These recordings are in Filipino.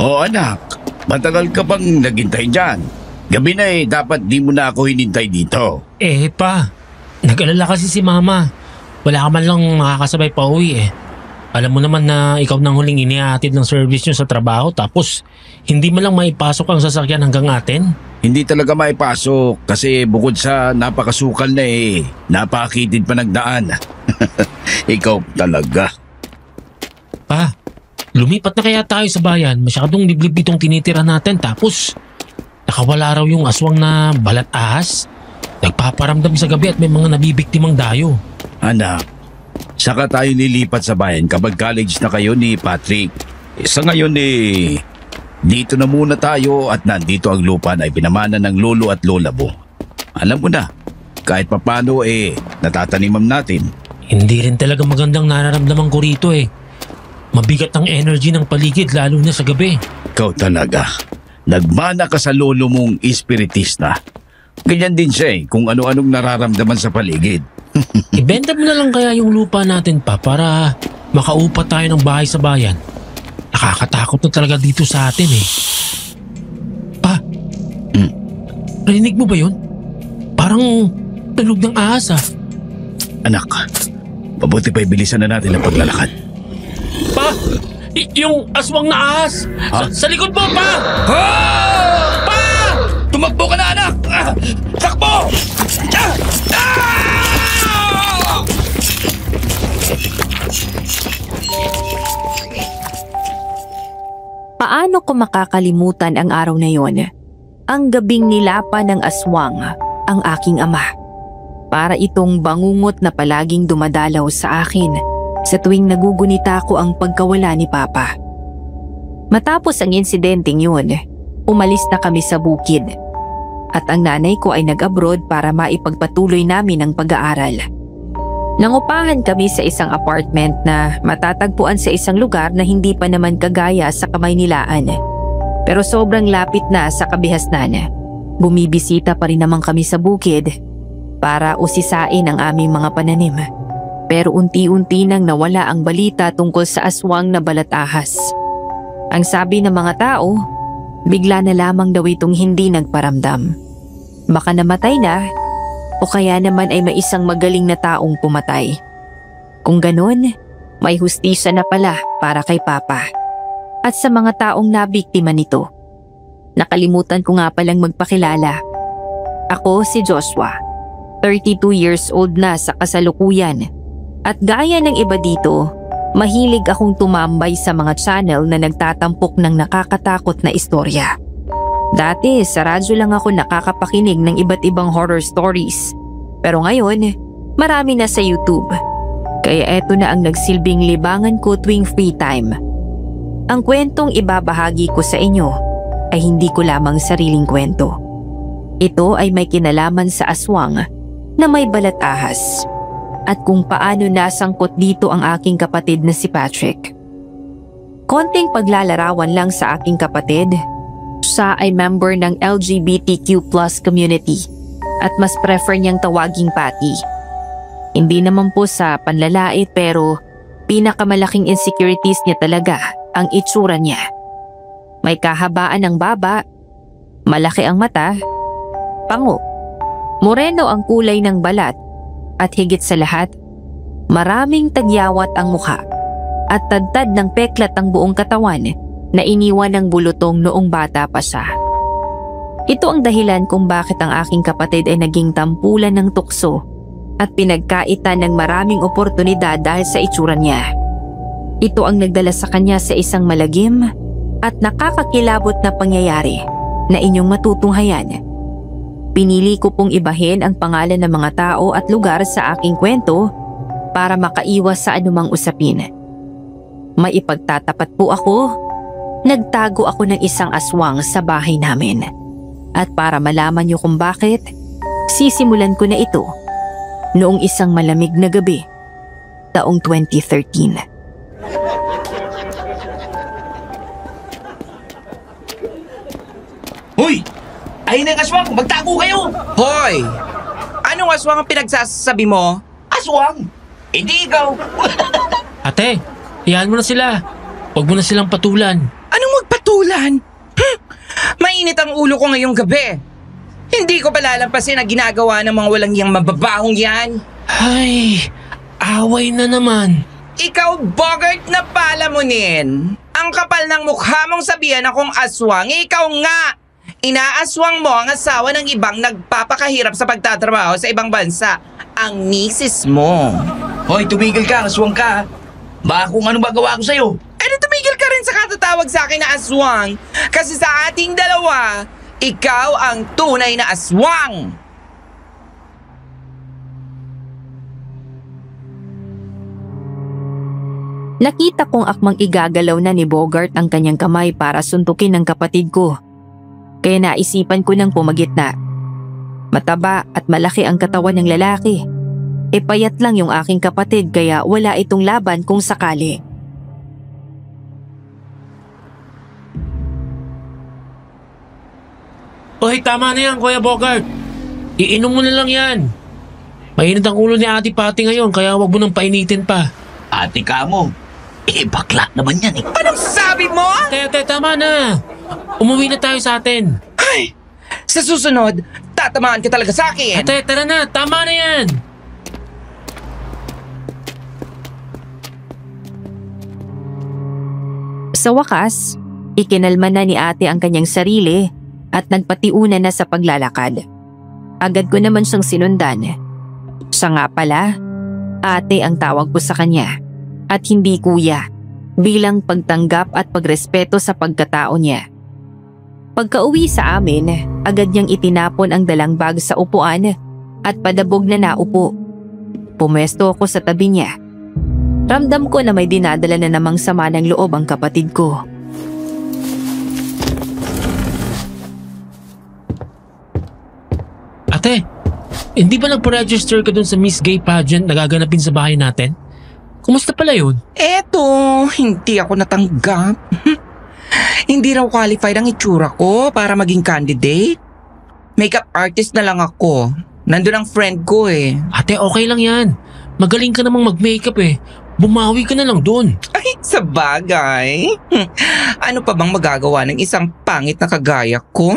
O anak, matagal ka bang naghintay dyan? Gabi na dapat di mo na ako hinintay dito. Pa, nag-alala kasi si mama. Wala ka man lang makakasabay pa uwi Alam mo naman na ikaw nang huling inihatid ng service nyo sa trabaho tapos hindi mo lang maipasok ang sasakyan hanggang atin. Hindi talaga maipasok kasi bukod sa napakasukal na napakitid pa nagdaan. Ikaw talaga. Pa, lumipat na kaya tayo sa bayan. Masyadong liblib itong tinitira natin tapos nakawala raw yung aswang na balat ahas. Nagpaparamdam sa gabi at may mga nabibiktimang dayo. Anak, saka tayo lilipat sa bayan kapag college na kayo ni Patrick. Sa ngayon dito na muna tayo at nandito ang lupa na ipinamana ng lolo at lola mo. Alam mo na, kahit papano natataniman natin. Hindi rin talaga magandang nararamdaman ko rito Mabigat ang energy ng paligid lalo na sa gabi. Ikaw talaga. Nagmana ka sa lolo mong espiritista. Ganyan din siya kung ano-anong nararamdaman sa paligid. Ibenta mo na lang kaya yung lupa natin pa para makaupa tayo ng bahay sa bayan. Nakakatakot na talaga dito sa atin Pa, Rinig mo ba yun? Parang tunog ng ahas Anak, mabuti pa ibilisan na natin ang paglalakad. Pa! Yung aswang na ahas! Sa likod mo, Pa! Pa! Tumakbo ka na, anak! Takbo! Paano ko makakalimutan ang araw na yon? Ang gabing nilapan ng aswang ang aking ama. Para itong bangungot na palaging dumadalaw sa akin sa tuwing nagugunita ko ang pagkawala ni Papa. Matapos ang insidenteng yun, umalis na kami sa bukid. At ang nanay ko ay nag-abroad para maipagpatuloy namin ang pag-aaral. Nangupahan kami sa isang apartment na matatagpuan sa isang lugar na hindi pa naman kagaya sa Kamaynilaan. Pero sobrang lapit na sa kabihasnan. Bumibisita pa rin naman kami sa bukid para usisain ang aming mga pananim. Pero unti-unti nang nawala ang balita tungkol sa aswang na balat ahas. Ang sabi ng mga tao, bigla na lamang daw itong hindi nagparamdam. Baka namatay na o kaya naman ay may isang magaling na taong pumatay. Kung ganon, may hustisya na pala para kay Papa at sa mga taong nabiktima nito. Nakalimutan ko nga palang magpakilala. Ako si Joshua, 32 years old na sa kasalukuyan. At gaya ng iba dito, mahilig akong tumambay sa mga channel na nagtatampok ng nakakatakot na istorya. Dati sa radyo lang ako nakakapakinig ng iba't ibang horror stories. Pero ngayon, marami na sa YouTube. Kaya eto na ang nagsilbing libangan ko tuwing free time. Ang kwentong ibabahagi ko sa inyo ay hindi ko lamang sariling kwento. Ito ay may kinalaman sa aswang na may balat ahas. At kung paano nasangkot dito ang aking kapatid na si Patrick. Konting paglalarawan lang sa aking kapatid. Siya ay member ng LGBTQ+ community at mas prefer niyang tawaging Patty. Hindi naman po sa panlalait pero pinakamalaking insecurities niya talaga ang itsura niya. May kahabaan ng baba, malaki ang mata, pango, moreno ang kulay ng balat at higit sa lahat, maraming tagyawat ang mukha at tadtad ng peklat ang buong katawan na iniwan ng bulutong noong bata pa siya. Ito ang dahilan kung bakit ang aking kapatid ay naging tampulan ng tukso at pinagkaitan ng maraming oportunidad dahil sa itsura niya. Ito ang nagdala sa kanya sa isang malagim at nakakakilabot na pangyayari na inyong matutunghayan. Pinili ko pong ibahin ang pangalan ng mga tao at lugar sa aking kwento para makaiwas sa anumang usapin. May ipagtatapat po ako, nagtago ako ng isang aswang sa bahay namin. At para malaman niyo kung bakit, sisimulan ko na ito noong isang malamig na gabi, taong 2013. Hoy! Ayun ang aswang! Magtago kayo! Hoy! Anong aswang ang pinagsasabi mo? Aswang! Hindi ikaw! Ate, iyan mo na sila. Huwag mo na silang patulan. Anong magpatulan? ngayong gabi. Hindi ko palalampasin ang ginagawa ng mga walang iyang mababahong yan. Ay, away na naman. Ikaw, Bogart, na palamunin. Ang kapal ng mukha mong sabihan akong aswang, ikaw nga. Inaaswang mo ang asawa ng ibang nagpapakahirap sa pagtatrabaho sa ibang bansa, ang misis mo. Hoy, tumigil ka, aswang ka. Baka kung ano magawa ko sa'yo. Tumigil ka rin sa katatawag sa akin na aswang. Kasi sa ating dalawa, ikaw ang tunay na aswang. Nakita kong akmang igagalaw na ni Bogart ang kanyang kamay para suntukin ang kapatid ko. Kaya naisipan ko nang pumagitna. Mataba at malaki ang katawan ng lalaki. E payat lang yung aking kapatid kaya wala itong laban kung sakali. Oy, tama na yan, Kuya Bogart. Iinom mo na lang yan. Mainit ang ulo ni Ate Patty ngayon kaya wag mo nang painitin pa. Ate ka mo. Bakla naman yan eh. Anong sabi mo? Ate, tama na. Umuwi na tayo sa atin. Ay, sa susunod, tatamaan ka talaga sa akin. Ate, tara na. Tama na yan. Sa wakas, ikinalma na ni ate ang kanyang sarili at nagpatiuna na sa paglalakad. Agad ko naman siyang sinundan. Siya nga pala, ate ang tawag ko sa kanya at hindi kuya bilang pagtanggap at pagrespeto sa pagkatao niya. Pagka-uwi sa amin, agad niyang itinapon ang dalang bag sa upuan at padabog na naupo. Pumwesto ako sa tabi niya. Ramdam ko na may dinadala na namang sama ng loob ang kapatid ko. Ate, hindi ba nagpa-register ka dun sa Miss Gay pageant na gaganapin sa bahay natin? Kumusta pala yun? Eto, hindi ako natanggap. Hindi raw qualified ang itsura ko para maging candidate. Makeup artist na lang ako. Nandun ang friend ko eh. Ate, okay lang yan. Magaling ka namang mag-makeup eh. Bumawi ka na lang dun. Ay, sa bagay. Ano pa bang magagawa ng isang pangit na kagaya ko?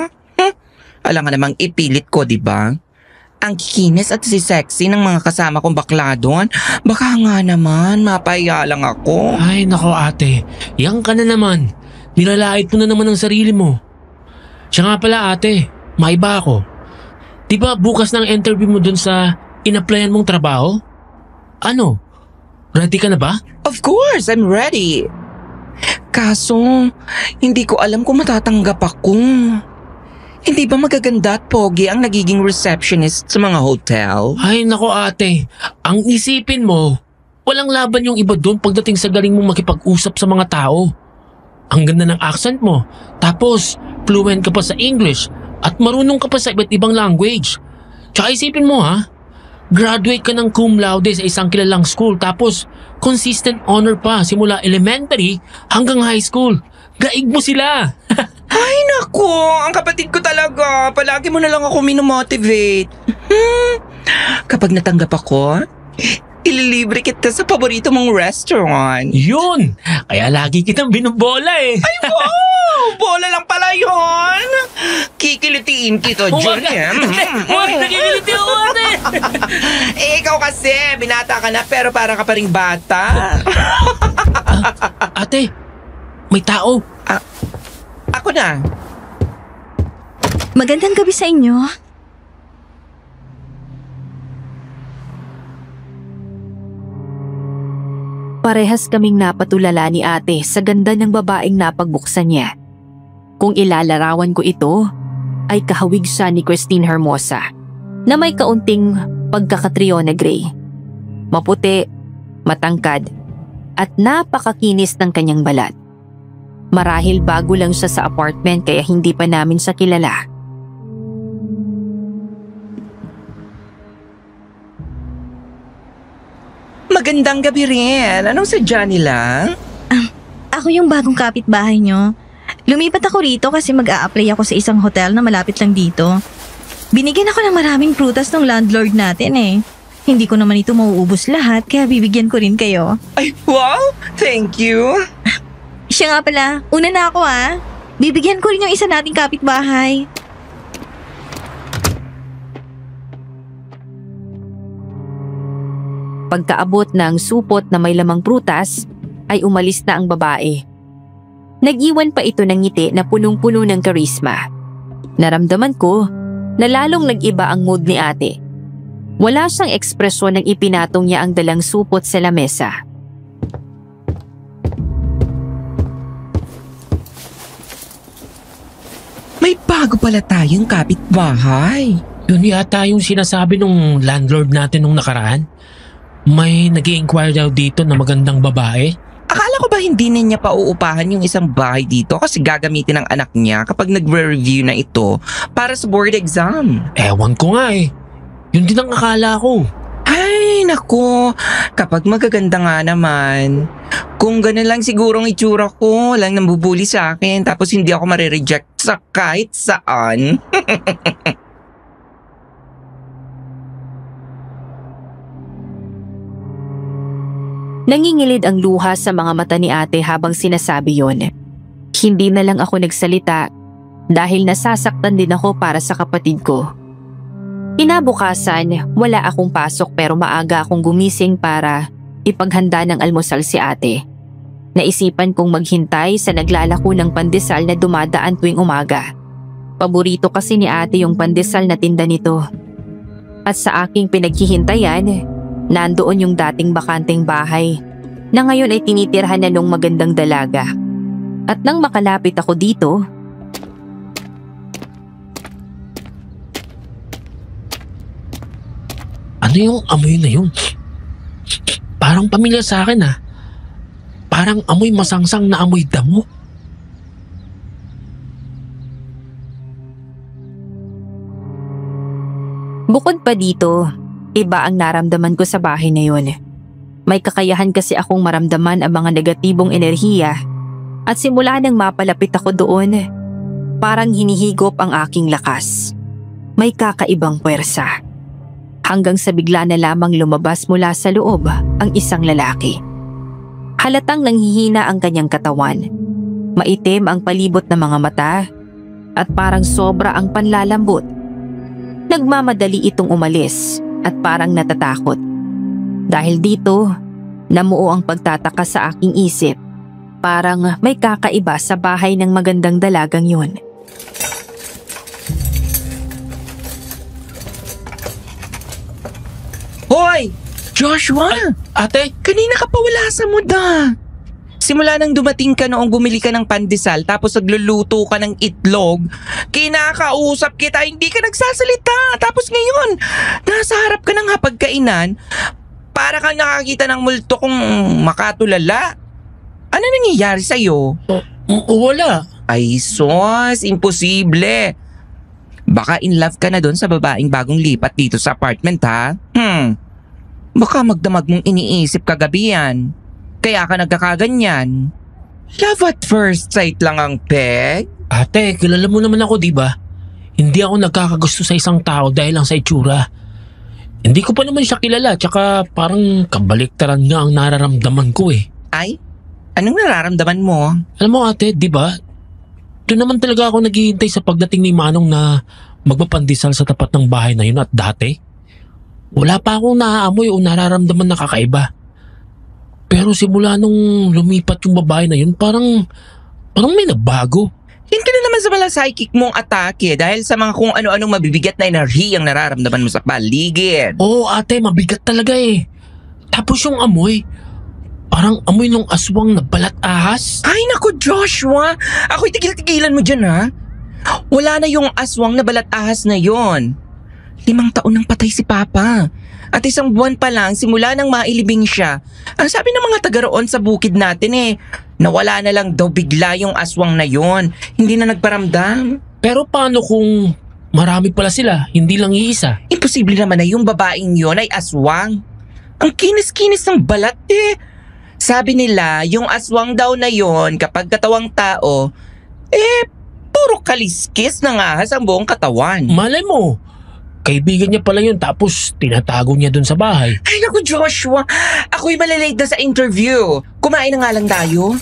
Alam nga namang ipilit ko, di ba? Ang kikinis at si sexy ng mga kasama kong bakla doon. Baka nga naman, mapaya lang ako. Ay, nako ate. Yang ka na naman. Nilalait mo na naman ang sarili mo. Siya nga pala ate, maiba ako. Di ba bukas ng interview mo dun sa in-applyan mong trabaho? Ano? Ready ka na ba? Of course, I'm ready. Kaso, hindi ko alam kung matatanggap ako. Hindi ba magaganda at pogi ang nagiging receptionist sa mga hotel? Ay nako ate, ang isipin mo, walang laban yung iba doon pagdating sa galing mong makipag-usap sa mga tao. Ang ganda ng accent mo, tapos fluent ka pa sa English at marunong ka pa sa iba't ibang language. Tsaka isipin mo ha, graduate ka ng cum laude sa isang kilalang school tapos consistent honor pa simula elementary hanggang high school. Gaig mo sila! Ay naku, ang kapatid ko talaga. Palagi mo na lang ako minomotivate. Kapag natanggap ako, ililibre kita sa paborito mong restaurant. Yun! Kaya lagi kitang binubola eh. Ay wow! Bola lang pala yun! Kikilitiin kita, Julian. Huwag nakikiliti ako ate! Ikaw kasi, binata ka na pero para ka pa ring bata. Ate, may tao. Ako na. Magandang gabi sa inyo. Parehas kaming napatulala ni ate sa ganda ng babaeng napagbuksan niya. Kung ilalarawan ko ito, ay kahawig siya ni Christine Hermosa na may kaunting pagkakatriona gray. Maputi, matangkad, at napakakinis ng kanyang balat. Marahil bago lang siya sa apartment kaya hindi pa namin siya kilala. Magandang gabi rin. Anong sadya nila? Ako yung bagong kapitbahay nyo. Lumipat ako rito kasi mag-a-apply ako sa isang hotel na malapit lang dito. Binigyan ako ng maraming prutas ng landlord natin eh. Hindi ko naman ito mauubos lahat kaya bibigyan ko rin kayo. Ay, wow! Thank you! Siya nga pala, una na ako ah. Bibigyan ko rin yung isa nating kapitbahay. Pagkaabot ng supot na may lamang prutas, ay umalis na ang babae. Nag-iwan pa ito ng ngiti na punong-puno ng karisma. Naramdaman ko na lalong nag-iba ang mood ni ate. Wala siyang ekspresyon nang ipinatong niya ang dalang supot sa lamesa. May bago pala tayong kapitbahay. Yun yata yung sinasabi nung landlord natin nung nakaraan. May nag-i-inquire daw dito na magandang babae. Akala ko ba hindi na niya pauupahan yung isang bahay dito kasi gagamitin ng anak niya kapag nagre-review na ito para sa board exam? Ewan ko nga eh. Yun din ang akala ko. Ay, naku. Kapag magaganda nga naman. Kung ganun lang sigurong itsura ko, lang nambubuli sa akin tapos hindi ako marireject sa kahit saan. Nangingilid ang luha sa mga mata ni ate habang sinasabi yon. Hindi na lang ako nagsalita dahil nasasaktan din ako para sa kapatid ko. Kinabukasan, wala akong pasok pero maaga akong gumising para ipaghanda ng almusal si ate. Naisipan kong maghintay sa naglalako ng pandesal na dumadaan tuwing umaga. Paborito kasi ni ate yung pandesal na tinda nito. At sa aking pinaghihintayan, nandoon yung dating bakanteng bahay na ngayon ay tinitirhan na nung magandang dalaga. At nang makalapit ako dito, Ano yung amoy na yun? Parang pamilyar sa akin ah. Parang amoy masangsang na amoy damo. bukod pa dito, iba ang naramdaman ko sa bahay na yun. May kakayahan kasi akong maramdaman ang mga negatibong enerhiya at simula nang mapalapit ako doon, parang hinihigop ang aking lakas. May kakaibang puwersa. Hanggang sa bigla na lamang lumabas mula sa loob ang isang lalaki. Halatang nanghihina ang kanyang katawan. Maitim ang palibot ng mga mata at parang sobra ang panlalambot. Nagmamadali itong umalis at parang natatakot. Dahil dito, namuo ang pagtataka sa aking isip. Parang may kakaiba sa bahay ng magandang dalagang yun. Hoy! Joshua! Ate, Kanina ka pa wala sa muda. Simula nang dumating ka noong bumili ka ng pandesal tapos nagluluto ka ng itlog, kinakausap kita, hindi ka nagsasalita. Tapos ngayon, nasa harap ka ng hapagkainan, para kang nakakita ng multo kong makatulala. Ano nangyayari sa'yo? wala. Ay sos, imposible. Baka in love ka na doon sa babaeng bagong lipat dito sa apartment ha? Baka magdamag mong iniisip kagabi yan. Kaya ka nagkakaganyan. Love at first sight lang ang peg? Ate, kilala mo naman ako, di ba? Hindi ako nagkakagusto sa isang tao dahil lang sa itsura. Hindi ko pa naman siya kilala, tsaka parang kabaliktaran nga ang nararamdaman ko eh. Ay? Anong nararamdaman mo? Alam mo ate, di ba? Doon naman talaga ako naghihintay sa pagdating ni Manong na magpapandesal sa tapat ng bahay na yun at dati. Wala pa akong naaamoy o nararamdaman na kakaiba. Pero simula nung lumipat yung babae na yun, parang may nagbago. Yan ka na naman sa mga psychic mong atake dahil sa mga kung ano-anong mabibigat na enerhiyang nararamdaman mo sa paligid. Oo ate, mabigat talaga eh. Tapos yung amoy, parang amoy ng aswang na balat ahas. Ay naku Joshua, ako'y tigil-tigilan mo dyan ha. Wala na yung aswang na balat ahas na yon. 5 taon nang patay si Papa. At 1 buwan pa lang simula nang mailibing siya. Ang sabi ng mga taga roon sa bukid natin nawala na lang daw bigla yung aswang na yon. Hindi na nagparamdam. Pero paano kung marami pala sila, hindi lang iisa? Imposible naman na yung babaeng yon ay aswang. Ang kinis-kinis ng balat Sabi nila, yung aswang daw na yon kapag katawang tao, puro kaliskis ng ahas ang buong katawan. Malay mo, kaibigan niya pala yun tapos tinatago niya dun sa bahay. Ay naku Joshua, ako'y malalate na sa interview. Kumain na nga lang tayo.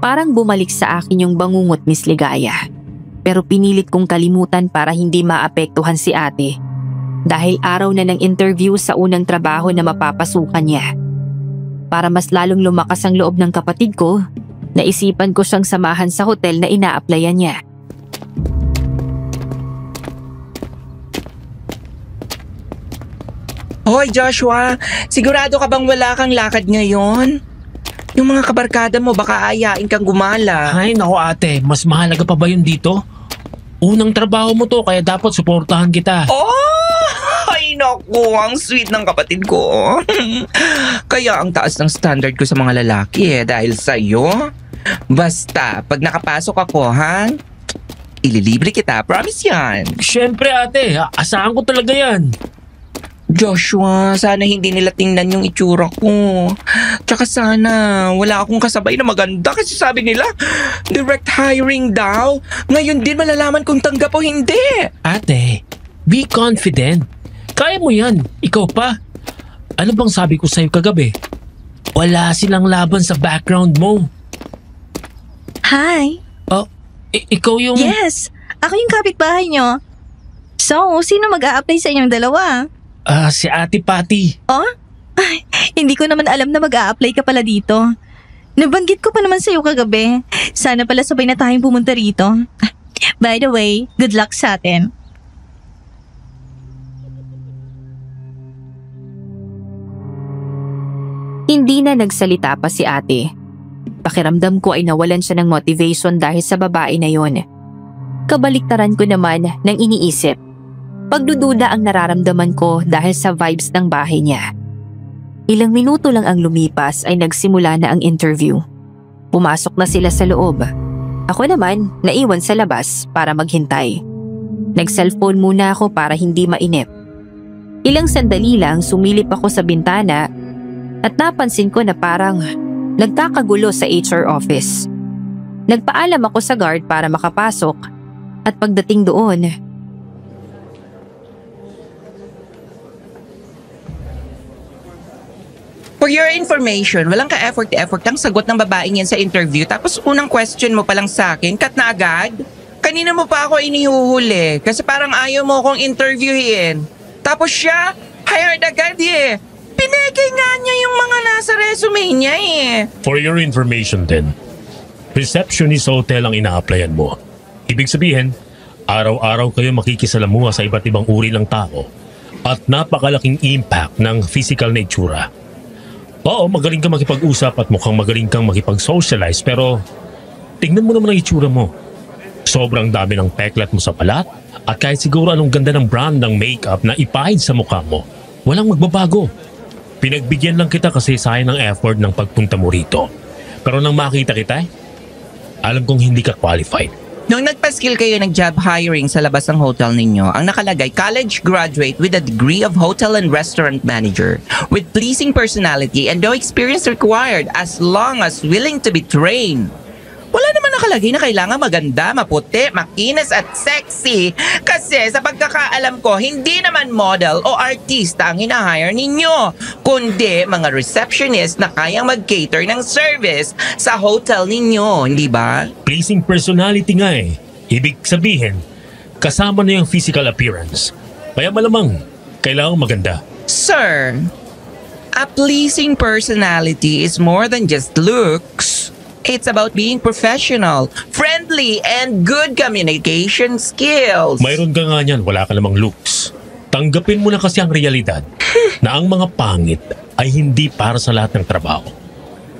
Parang bumalik sa akin yung bangungot, Miss Ligaya. Pero pinilit kong kalimutan para hindi maapektuhan si ate. Dahil araw na ng interview sa unang trabaho na mapapasukan niya. Para mas lalong lumakas ang loob ng kapatid ko, naisipan ko siyang samahan sa hotel na ina-applyan niya. Hoy Joshua, sigurado ka bang wala kang lakad ngayon? Yung mga kabarkada mo baka ayain kang gumala. Ay, naku ate, mas mahalaga pa ba yun dito? Unang trabaho mo to, kaya dapat suportahan kita. Oh! Ay naku, ang sweet ng kapatid ko. Kaya ang taas ng standard ko sa mga lalaki dahil sa'yo. Basta, pag nakapasok ako ililibre kita, promise yan. Siyempre ate, asahan ko talaga yan. Joshua, sana hindi nila tingnan yung itsura ko. Tsaka sana wala akong kasabay na maganda kasi sabi nila, direct hiring daw. Ngayon din malalaman kung tanggap o hindi. Ate, be confident. Kaya mo yan, ikaw pa. Ano bang sabi ko sa'yo kagabi? Wala silang laban sa background mo. Hi. Oh, ikaw yung... Yes, ako yung kapitbahay nyo. So, sino mag-a-apply sa inyong dalawa? Si Ate Patty. Oh? Ay, hindi ko naman alam na mag-a-apply ka pala dito. Nabanggit ko pa naman sa'yo kagabi. Sana pala sabay na tayong pumunta rito. By the way, good luck sa atin. Hindi na nagsalita pa si ate. Pakiramdam ko ay nawalan siya ng motivation dahil sa babae na yon. Kabaliktaran ko naman nang iniisip. Pagdududa ang nararamdaman ko dahil sa vibes ng bahay niya. Ilang minuto lang ang lumipas ay nagsimula na ang interview. Pumasok na sila sa loob. Ako naman, naiwan sa labas para maghintay. Nag-cellphone muna ako para hindi mainip. Ilang sandali lang sumilip ako sa bintana at napansin ko na parang nagkakagulo sa HR office. Nagpaalam ako sa guard para makapasok at pagdating doon, For your information, walang ka-effort ang sagot ng babaeng yan sa interview tapos unang question mo pa lang sa akin, cut na agad? Kanina mo pa ako inihuhuli kasi parang ayaw mo akong interviewin. Tapos siya, hired agad eh. Pineke nga niya yung mga nasa resume niya eh. For your information din, receptionist sa hotel ang ina-applyan mo. Ibig sabihin, araw-araw kayo makikisalamuha sa iba't ibang uri ng tao at napakalaking impact ng physical na itsura. Oo, magaling kang makipag-usap at mukhang magaling kang makipag-socialize pero tingnan mo naman ang itsura mo. Sobrang dami ng peklat mo sa balat at kahit siguro anong ganda ng brand ng makeup na ipahid sa mukha mo, walang magbabago. Pinagbigyan lang kita kasi sayang ng effort ng pagpunta mo rito. Pero nang makita kita, alam kong hindi ka qualified. Nung nagpa-skill kayo ng job hiring sa labas ng hotel ninyo, ang nakalagay college graduate with a degree of hotel and restaurant manager with pleasing personality and no experience required as long as willing to be trained. Wala naman nakalagay na kailangan maganda, maputi, makinis at sexy. Kasi sa pagkakaalam ko, hindi naman model o artista ang hinahire ninyo, kundi mga receptionist na kayang mag-cater ng service sa hotel ninyo, hindi ba? Pleasing personality nga eh. Ibig sabihin, kasama na yung physical appearance. Kaya malamang, kailangang maganda. Sir, a pleasing personality is more than just looks. It's about being professional, friendly, and good communication skills. Mayroon ka nga niyan, wala ka namang looks. Tanggapin mo na kasi ang realidad na ang mga pangit ay hindi para sa lahat ng trabaho.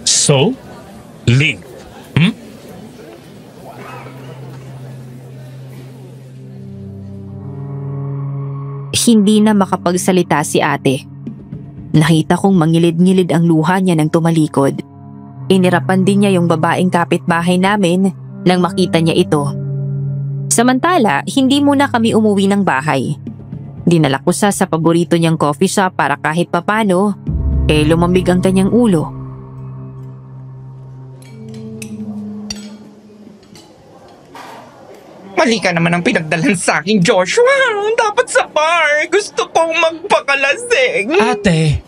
So, leave. hindi na makapagsalita si ate. Nakita kong mangilid-ngilid ang luha niya nang tumalikod. Inirapan din niya yung babaeng kapitbahay namin nang makita niya ito. Samantala, hindi muna kami umuwi ng bahay. Dinala ko siya sa paborito niyang coffee shop para kahit papano, lumamig ang kanyang ulo. Mali ka naman ang pinagdalan sa akin, Joshua. Dapat sa bar. Gusto kong magpakalasing. Ate,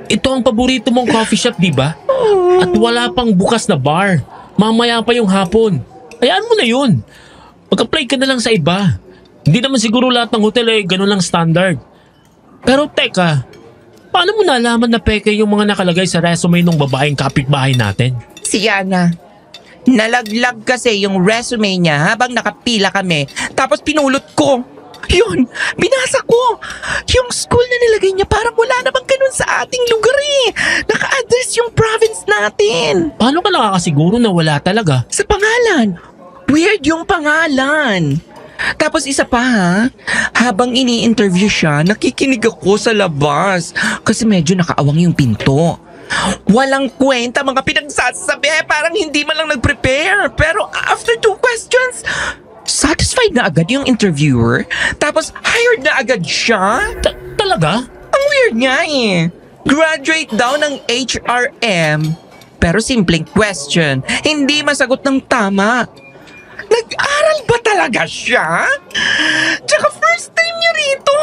ito ang paborito mong coffee shop, di ba? At wala pang bukas na bar. Mamaya pa yung hapon. Hayaan mo na yun. Mag-apply ka na lang sa iba. Hindi naman siguro lahat ng hotel ganun lang standard. Pero teka, paano mo nalaman na peke yung mga nakalagay sa resume ng babaeng kapitbahay natin? Si Yana. Nalaglag kasi yung resume niya habang nakapila kami. Tapos pinulot ko. Yun, binasa ko. Yung school na nilagay niya parang wala namang ganun sa ating lugar Naka-address yung province natin. Paano ka nakakasiguro na wala talaga? Sa pangalan. Weird yung pangalan. Tapos isa pa habang ini-interview siya, nakikinig ako sa labas kasi medyo nakaawang yung pinto. Walang kwenta mga pinagsasabi, parang hindi man lang nag-prepare. Pero after 2 questions, satisfied na agad yung interviewer. Tapos hired na agad siya. Talaga? Ang weird nga Graduate daw ng HRM. Pero simpleng question, hindi masagot ng tama. Nag-aral ba talaga siya? Tsaka first time niya rito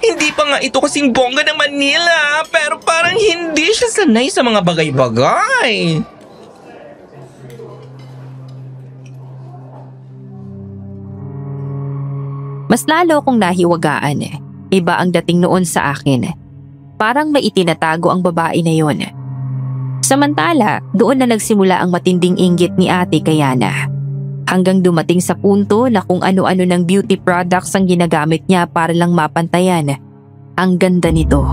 Hindi pa nga ito kasing bongga ng Manila, pero parang hindi siya sanay sa mga bagay-bagay. Mas lalo akong nahiwagaan. Iba ang dating noon sa akin. Parang may itinatago ang babae na yon. Samantala, doon na nagsimula ang matinding inggit ni Ate kay Yana. Hanggang dumating sa punto na kung ano-ano ng beauty products ang ginagamit niya para lang mapantayan. Ang ganda nito.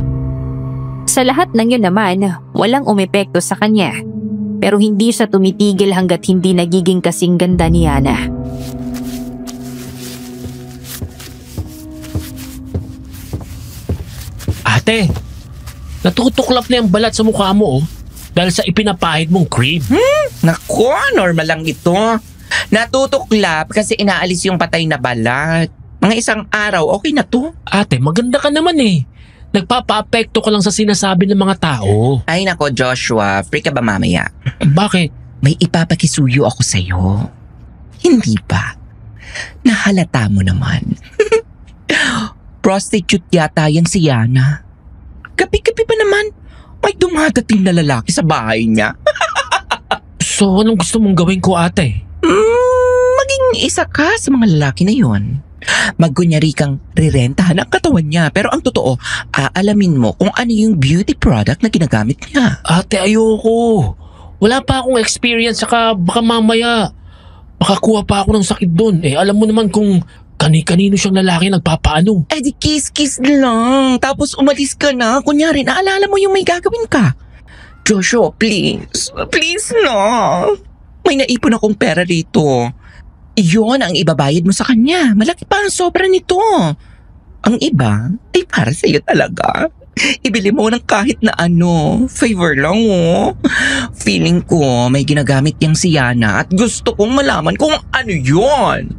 Sa lahat ng yun naman, walang umepekto sa kanya. Pero hindi siya tumitigil hanggat hindi nagiging kasing ganda ni Yana. Ate, natutuklap na yung balat sa mukha mo dahil sa ipinapahid mong cream. Naku, normal lang ito. Natutuklap kasi inaalis yung patay na balat. Mga isang araw, okay na to. Ate, maganda ka naman Nagpapa-apekto ka lang sa sinasabi ng mga tao. Ay nako Joshua, free ka ba mamaya? Bakit? May ipapakisuyo ako sa'yo. Hindi ba? Nahalata mo naman. Prostitute yata yan si Yana. Gabi-gabi pa naman, may dumadating na lalaki sa bahay niya. So, anong gusto mong gawin ko, ate? Maging isa ka sa mga lalaki na yon. Magkunyari kang rirentahan ang katawan niya. Pero ang totoo, aalamin mo kung ano yung beauty product na ginagamit niya. Ate, ayoko. Wala pa akong experience, saka baka mamaya makakuha pa ako ng sakit doon. Alam mo naman kung kani-kanino siyang lalaki nagpapaano. Di kiss-kiss lang. Tapos umalis ka na. Kunyari, naalala mo yung may gagawin ka. Joshua, please. Please na. May naipon akong pera rito. Iyon ang ibabayad mo sa kanya. Malaki pa ang sobra nito. Ang iba ay para sa'yo talaga. Ibili mo ng kahit na ano. Favor lang Feeling ko may ginagamit yang si Yana at gusto kong malaman kung ano yon.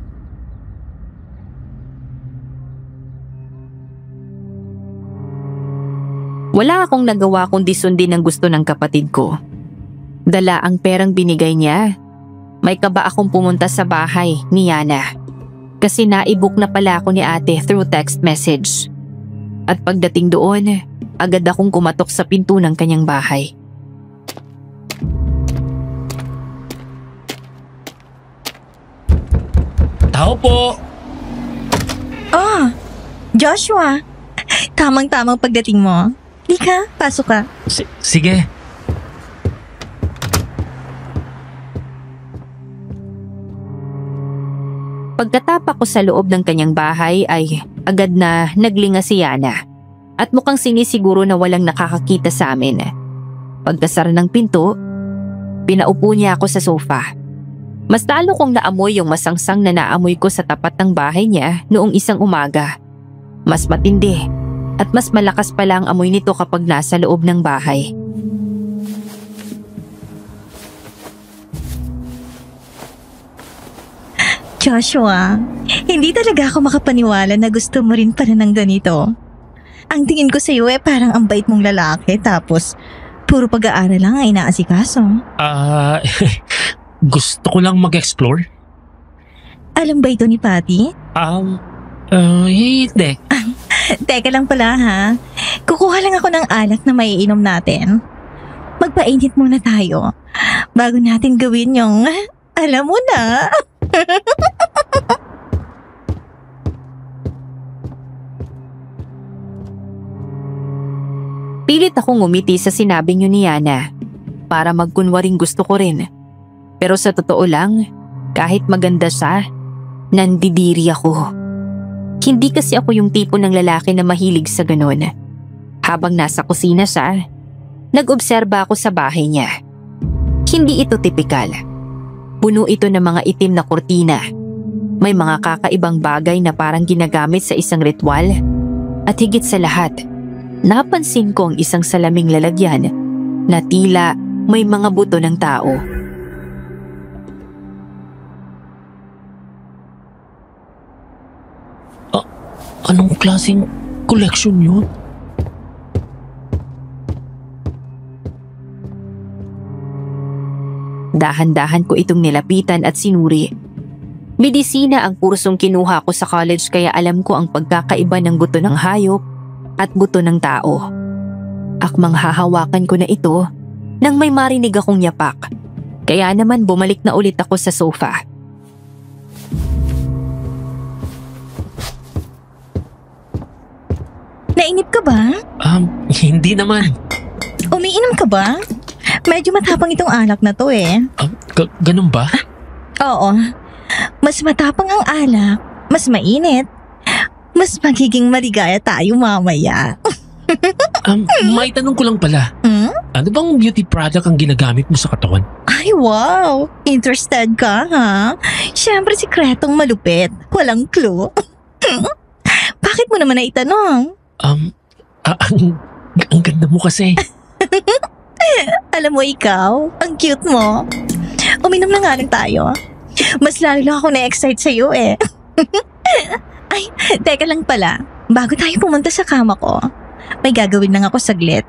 Wala akong nagawa kundi sundin ang gusto ng kapatid ko. Dala ang perang binigay niya. May kaba akong pumunta sa bahay ni Yana. Kasi naibook na pala ako ni ate through text message. At pagdating doon, agad akong kumatok sa pinto ng kanyang bahay. Tao po! Oh, Joshua. Tamang-tamang pagdating mo. Di ka, pasok ka. Sige. Pagkatapak ko sa loob ng kanyang bahay ay agad na naglinga si Yana. At mukhang sinisiguro na walang nakakakita sa amin. Pagkasara ng pinto, pinaupo niya ako sa sofa. Mas lalo kong naamoy yung masangsang na naamoy ko sa tapat ng bahay niya noong isang umaga. Mas matindi at mas malakas pala ang amoy nito kapag nasa loob ng bahay. Joshua, hindi talaga ako makapaniwala na gusto mo rin pala ng ganito. Ang tingin ko sa iyo parang ang bait mong lalaki tapos puro pag-aaral lang ang inaasikaso. Gusto ko lang mag-explore. Alam ba ito ni Patty? Hindi. Teka lang pala ha. Kukuha lang ako ng alak na maiinom natin. Magpainit muna tayo bago natin gawin yung alam mo na. Pilit akong ngumiti sa sinabi niyo ni Yana para magkunwaring gusto ko rin. Pero sa totoo lang, kahit maganda siya, nandidiri ako. Hindi kasi ako yung tipo ng lalaki na mahilig sa ganun. Habang nasa kusina siya, nag-obserba ako sa bahay niya. Hindi ito tipikal. Puno ito ng mga itim na kurtina. May mga kakaibang bagay na parang ginagamit sa isang ritual. At higit sa lahat, napansin ko ang isang salaming lalagyan na tila may mga buto ng tao. Anong klaseng collection yun? Dahan-dahan ko itong nilapitan at sinuri. Medisina ang kursong kinuha ko sa college kaya alam ko ang pagkakaiba ng buto ng hayop at buto ng tao. Akmang hahawakan ko na ito nang may marinig akong yapak. Kaya naman bumalik na ulit ako sa sofa. Nainip ka ba? Hindi naman. Umiinom ka ba? Medyo matapang itong alak na to eh. Ganun ba? Oo. Mas matapang ang alak, mas mainit, mas magiging maligaya tayo mamaya. May tanong ko lang pala. Ano bang beauty product ang ginagamit mo sa katawan? Ay wow! Interested ka ha? Siyempre sikretong malupit. Walang clue. Bakit mo naman naitanong? Ang ganda mo kasi. Alam mo ikaw, ang cute mo. Uminom na nga lang tayo. Mas lalo lang ako na-excite sa'yo eh. Ay, teka lang pala. Bago tayo pumunta sa kama ko, may gagawin lang ako saglit.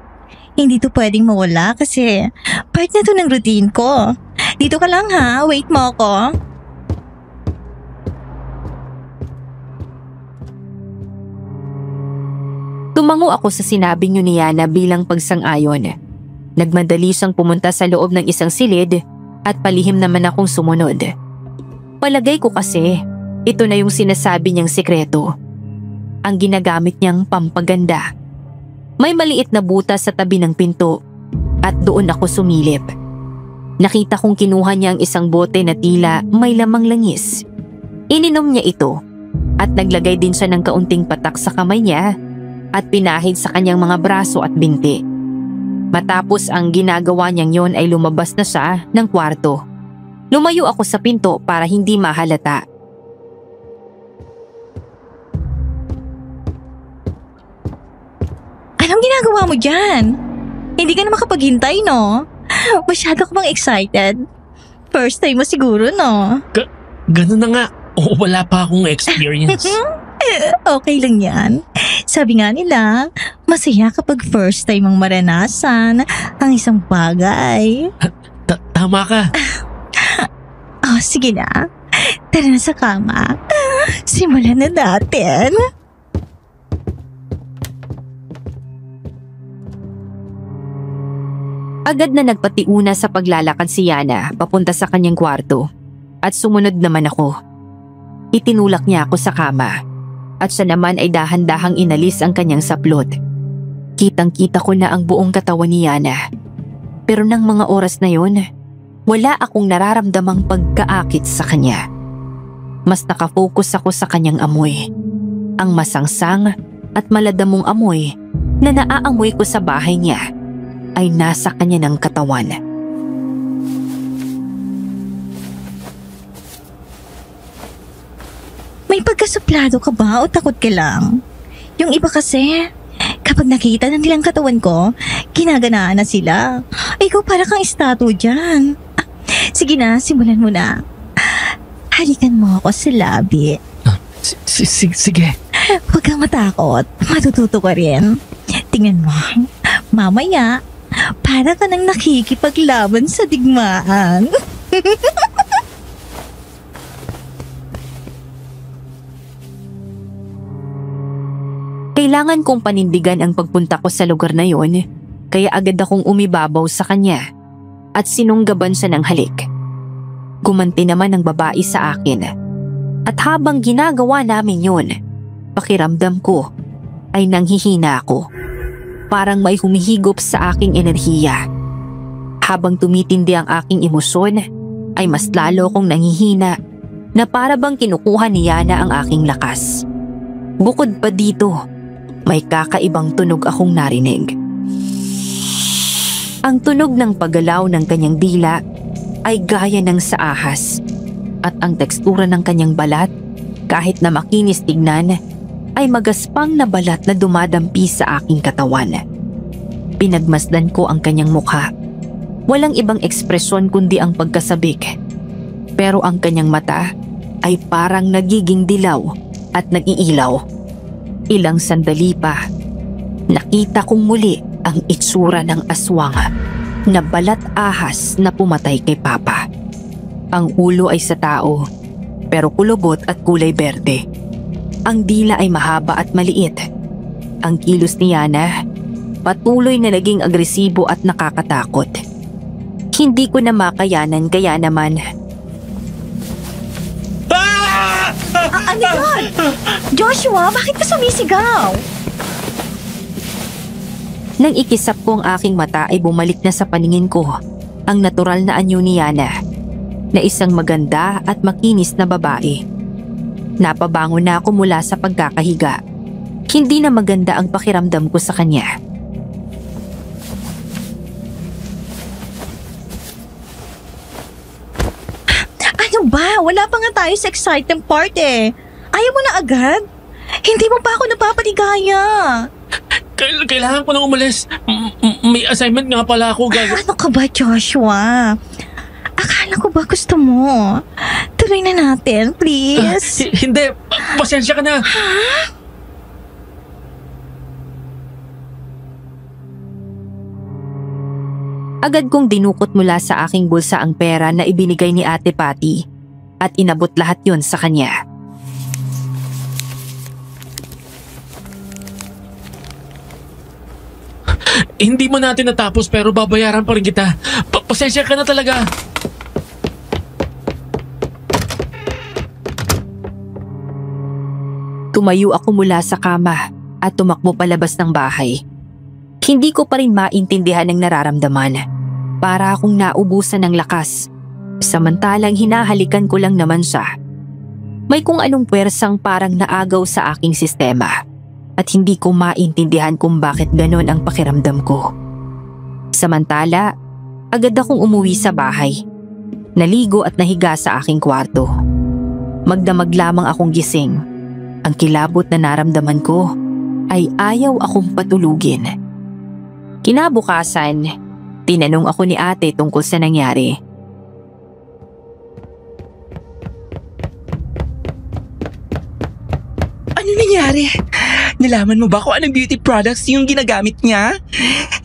Hindi to pwedeng mawala kasi part na to ng routine ko. Dito ka lang ha, wait mo ako. Tumango ako sa sinabi niyo ni Yana bilang pagsang-ayon. Nagmadali siyang pumunta sa loob ng isang silid at palihim naman akong sumunod. Palagay ko kasi, ito na yung sinasabi niyang sikreto. Ang ginagamit niyang pampaganda. May maliit na butas sa tabi ng pinto at doon ako sumilip. Nakita kong kinuha niya ang isang bote na tila may lamang langis. Ininom niya ito at naglagay din siya ng kaunting patak sa kamay niya at pinahid sa kanyang mga braso at binti. Matapos ang ginagawa niyang yon ay lumabas na siya ng kwarto. Lumayo ako sa pinto para hindi mahalata. Anong ginagawa mo dyan? Hindi ka na makapaghintay, no? Masyado ka bang excited? First time mo siguro, no? Ganun na nga. O wala pa akong experience. Okay lang yan. Sabi nga nila, masaya kapag first time mong maranasan ang isang bagay. Tama ka. Oh, sige na. Tara na sa kama. Simulan na natin. Agad na nagpatiuna sa paglalakad si Yana papunta sa kanyang kwarto at sumunod naman ako. Itinulak niya ako sa kama at siya naman ay dahan-dahang inalis ang kanyang saplot. Kitang-kita ko na ang buong katawan ni Yana. Pero nang mga oras na yon, wala akong nararamdamang pagkaakit sa kanya. Mas nakafocus ako sa kanyang amoy. Ang masangsang at maladamong amoy na naaamoy ko sa bahay niya ay nasa kanya ng katawan. May pagkasuplado ka ba o takot ka lang? Yung iba kasi, kapag nakita na nilang katawan ko, ginaganaan na sila. Ikaw para kang estatue dyan. Sige na, simulan mo na. Halikan mo ako sa labi. Sige. Huwag kang matakot. Matututo ka rin. Tingnan mo. Mamaya, para ka nang nakikipaglaban sa digmaan. Kailangan kong panindigan ang pagpunta ko sa lugar na yon, kaya agad akong umibabaw sa kanya at sinunggaban siya ng halik. Gumanti naman ang babae sa akin. At habang ginagawa namin yon, pakiramdam ko ay nanghihina ako. parang may humihigop sa aking enerhiya. Habang tumitindi ang aking emosyon, ay mas lalo kong nanghihina na para bang kinukuha ni Yana ang aking lakas. Bukod pa dito, may kakaibang tunog akong narinig. Ang tunog ng paggalaw ng kanyang dila ay gaya ng sa ahas at ang tekstura ng kanyang balat, kahit na makinis tignan, ay magaspang na balat na dumadampi sa aking katawan. Pinagmasdan ko ang kanyang mukha. Walang ibang ekspresyon kundi ang pagkasabik. Pero ang kanyang mata ay parang nagiging dilaw at nag-iilaw. Ilang sandali pa, nakita kong muli ang itsura ng aswang na balat ahas na pumatay kay Papa. Ang ulo ay sa tao, pero kulubot at kulay berde. Ang dila ay mahaba at maliit. Ang kilos ni Yana, patuloy na naging agresibo at nakakatakot. Hindi ko na makayanan kaya naman. Ano yun? Joshua, bakit ka sumisigaw? Nang ikisap ko ang aking mata ay bumalik na sa paningin ko ang natural na anyo ni Yana, na isang maganda at makinis na babae. Napabangon na ako mula sa pagkakahiga. Hindi na maganda ang pakiramdam ko sa kanya. Ano ba? Wala pa nga tayo sa exciting part eh. Ayaw mo na agad? Hindi mo pa ako napapaligaya. Kailangan ko nang umalis. May assignment nga pala ako Ano ka ba, Joshua? Akala ko ba gusto mo? Tuloy na natin, please. Hindi. Pasensya ka na. Agad kong dinukot mula sa aking bulsa ang pera na ibinigay ni Ate Patty at inabot lahat yon sa kanya. Hindi mo natin natapos pero babayaran pa rin kita. Pasensya ka na talaga. Tumayo ako mula sa kama at tumakbo palabas ng bahay. Hindi ko pa rin maintindihan ang nararamdaman. Para akong naubusan ng lakas. Samantalang hinahalikan ko lang naman siya. May kung anong puwersang parang naagaw sa aking sistema. At hindi ko maintindihan kung bakit ganon ang pakiramdam ko. Samantala, agad akong umuwi sa bahay. Naligo at nahiga sa aking kwarto. Magdamag lamang akong gising. Ang kilabot na naramdaman ko ay ayaw akong patulugin. Kinabukasan, tinanong ako ni ate tungkol sa nangyari. Ano nangyari? Nalaman mo ba kung anong beauty products yung ginagamit niya?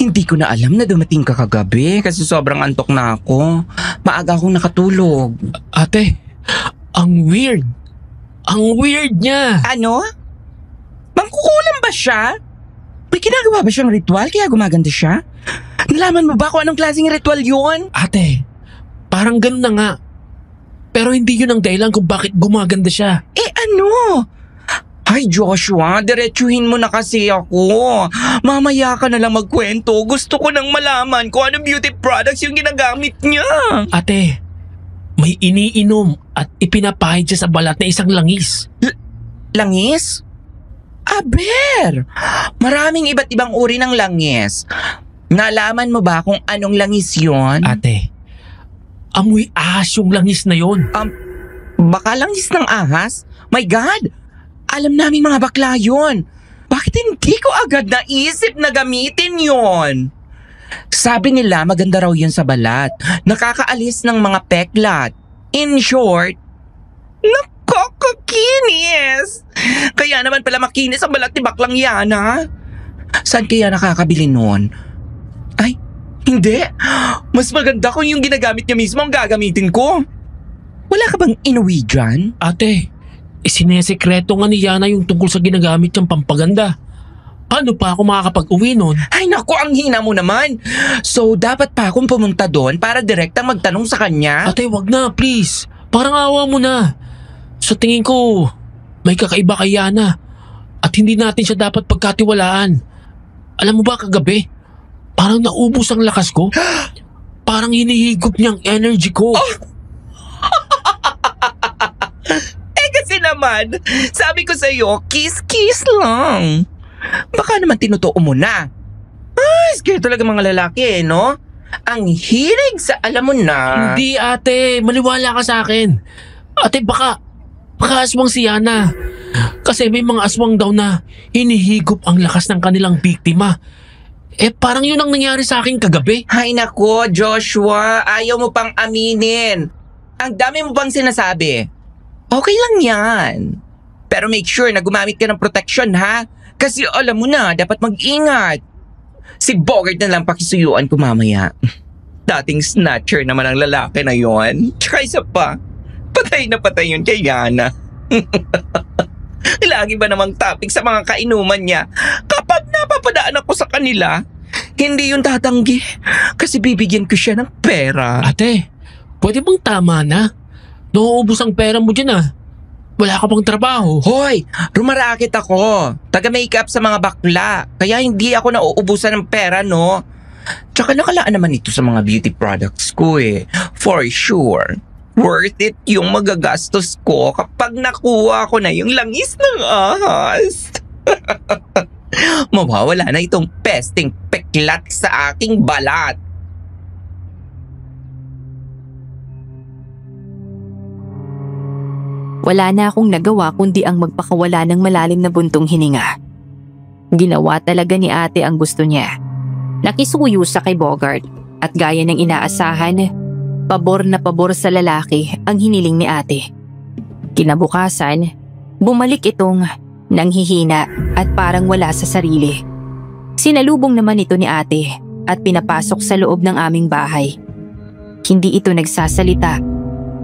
Hindi ko na alam na dumating ka kagabi kasi sobrang antok na ako. Maaga akong nakatulog. Ate, ang weird. Ang weird niya. Ano? Mangkukulam ba siya? May ginagawa ba siyang ritual kaya gumaganda siya? Nalaman mo ba kung anong klaseng ritual yun? Ate, parang ganun na nga. Pero hindi yun ang dahilan kung bakit gumaganda siya. Eh ano? Ay Joshua, diretsuhin mo na kasi ako. Mamaya ka na lang magkwento. Gusto ko nang malaman kung anong beauty products yung ginagamit niya. Ate, may iniinom at ipinapahid siya sa balat na isang langis. Langis? Aber! Maraming iba't ibang uri ng langis. Nalaman mo ba kung anong langis yon? Ate, amoy ahas yung langis na yon. Baka langis ng ahas? My God! Alam namin mga bakla yun. Bakit hindi ko agad naisip na gamitin yon? Sabi nila maganda raw yun sa balat. Nakakaalis ng mga peklat. In short, nakakakinis. Kaya naman pala makinis ang balat ni Baklang Yana. Saan kaya nakakabili nun? Ay, hindi. Mas maganda kung yung ginagamit niya mismo ang gagamitin ko. Wala ka bang inuwi dyan? Ate, isinesekreto nga ni Yana yung tungkol sa ginagamit niyang pampaganda. Ano pa ako makakapag-uwi nun? Ay naku, ang hina mo naman. So, dapat pa akong pumunta doon para direktang magtanong sa kanya? Ate, wag na, please. Parang awa mo na. Sa tingin ko, may kakaiba kay Yana. At hindi natin siya dapat pagkatiwalaan. Alam mo ba kagabi, parang naubos ang lakas ko. Parang hinihigop niya ang energy ko. Kasi naman, sabi ko sa'yo, kiss-kiss lang. Baka naman tinutuo mo na. Scare talaga mga lalaki no? Ang hilig sa alam mo na. Hindi ate, maniwala ka sa akin. Ate baka aswang si Yana. Kasi may mga aswang daw na hinihigop ang lakas ng kanilang biktima. Parang yun ang nangyari sa akin kagabi. Hay nako, Joshua, ayaw mo pang aminin. Ang dami mo pang sinasabi. Okay lang yan. Pero make sure na gumamit ka ng protection ha. Kasi alam mo na, dapat mag-ingat. Si Bogart na lang pakisuyuan ko mamaya. Dating snatcher naman ang lalaki na yon. Tsaka isa pa, patay na patay yun kay Yana. Lagi ba namang topic sa mga kainuman niya? Kapag napapadaan ako sa kanila, hindi yun tatanggi. Kasi bibigyan ko siya ng pera. Ate, pwede bang tama na? Nauubos ang pera mo dyan ah. Wala ka pang trabaho. Hoy, rumarakit ako. Taga-makeup sa mga bakla. Kaya hindi ako nauubusan ng pera, no? Tsaka nakalaan naman ito sa mga beauty products ko eh. For sure. Worth it yung magagastos ko kapag nakuha ko na yung langis ng ahas. Mawawala na itong pesting peklat sa aking balat. Wala na akong nagawa kundi ang magpakawala ng malalim na buntong hininga. Ginawa talaga ni ate ang gusto niya. Nakisuyo sa kay Bogart at gaya ng inaasahan, pabor na pabor sa lalaki ang hiniling ni ate. Kinabukasan, bumalik itong nanghihina at parang wala sa sarili. Sinalubong naman ito ni ate at pinapasok sa loob ng aming bahay. Hindi ito nagsasalita.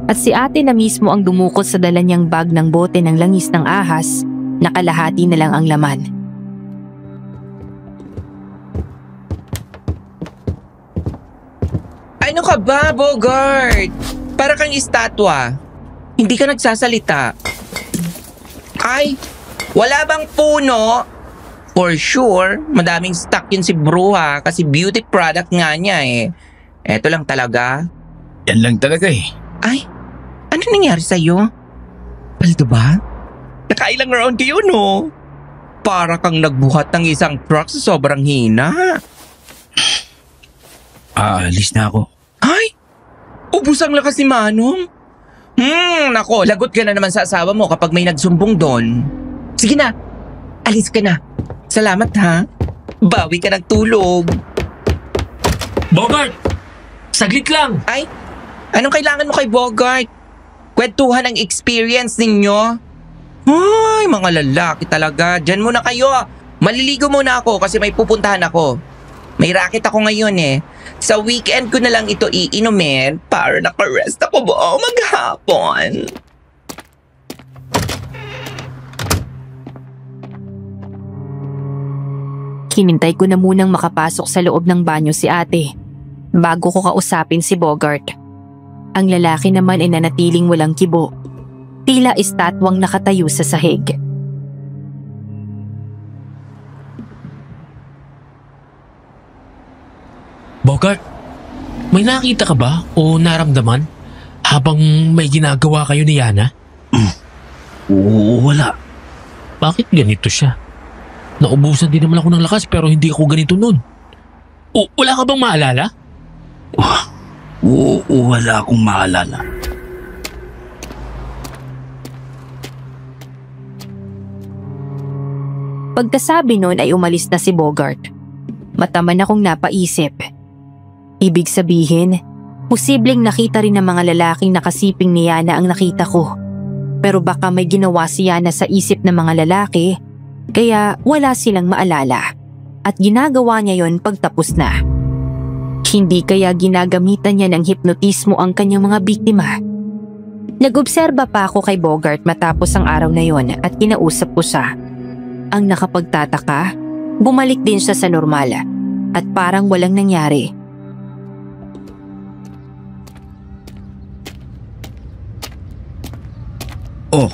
At si ate na mismo ang dumukot sa dala niyang bag ng bote ng langis ng ahas na kalahati na lang ang laman. Ano ka ba, Bogart? Para kang estatwa. Hindi ka nagsasalita. Ay, wala bang puno? For sure, madaming stock yun si Bruha kasi beauty product nga niya eh. Eto lang talaga. Yan lang talaga eh. Ay, ano nangyari sa'yo? Paldo ba? Nakailang round kayo, no? Para kang nagbuhat ng isang truck sa sobrang hina. Aalis na ako. Ay, ubus ang lakas ni Manong. Nako, lagot ka na naman sa asawa mo kapag may nagsumbong doon. Sige na, alis ka na. Salamat ha. Bawi ka ng tulog. Bogart! Saglit lang! Ay, anong kailangan mo kay Bogart? Kwentuhan ang experience ninyo? Ay, mga lalaki talaga. Diyan muna kayo. Maliligo muna ako kasi may pupuntahan ako. May racket ako ngayon eh. Sa weekend ko na lang ito iinumin para nakarest ako buong maghapon. Hinintay ko na munang makapasok sa loob ng banyo si ate bago ko kausapin si Bogart. Ang lalaki naman ay nanatiling walang kibo. Tila estatwang nakatayo sa sahig. Bogart, may nakita ka ba o naramdaman habang may ginagawa kayo ni Yana? Oo, wala. Bakit ganito siya? Naubusan din naman ako ng lakas pero hindi ako ganito nun. O wala ka bang maalala? Oo, wala akong maalala. Pagkasabi nun ay umalis na si Bogart. Mataman akong napaisip. Ibig sabihin, posibleng nakita rin ng mga lalaking nakasiping ni Yana ang nakita ko. Pero baka may ginawa si Yana sa isip ng mga lalaki, kaya wala silang maalala. At ginagawa niya yon pagtapos na. Hindi kaya ginagamitan niya ng hipnotismo ang kanyang mga biktima. Nag-obserba pa ako kay Bogart matapos ang araw na yon at kinausap ko siya. Ang nakapagtataka, bumalik din siya sa normal at parang walang nangyari. Oh,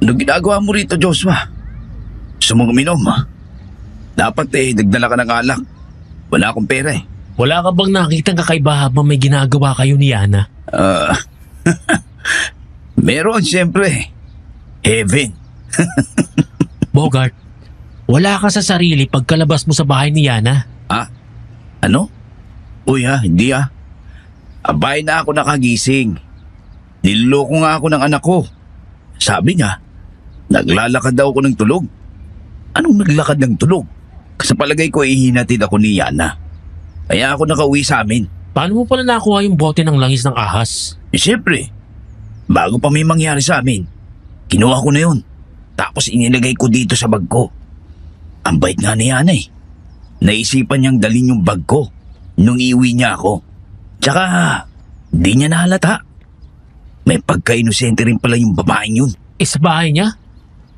ano ginagawa mo rito, Joshua? Gusto mong uminom, ha? Dapat nagdala ka ng alak. Wala akong pera eh. Wala ka bang nakitang kakaiba habang may ginagawa kayo ni Yana? Meron siyempre. Heaven. Bogart, wala ka sa sarili pagkalabas mo sa bahay ni Yana. Ano? Uy hindi Abay na ako nakagising. Niloloko nga ako ng anak ko. Sabi niya, naglalakad daw ako ng tulog. Anong naglakad ng tulog? Sa palagay ko hinatid ako ni Yana. Kaya ako nakauwi sa amin. Paano mo pala nakuha yung bote ng langis ng ahas? Siyempre, bago pa may mangyari sa amin, kinuha ko na yun. Tapos inilagay ko dito sa bag ko. Ang bait nga ni Yana eh. Naisipan niyang dalhin yung bag ko nung iuwi niya ako. Tsaka, di niya nahalata. May pagka-inosente rin pala yung babaeng yun. Sa bahay niya?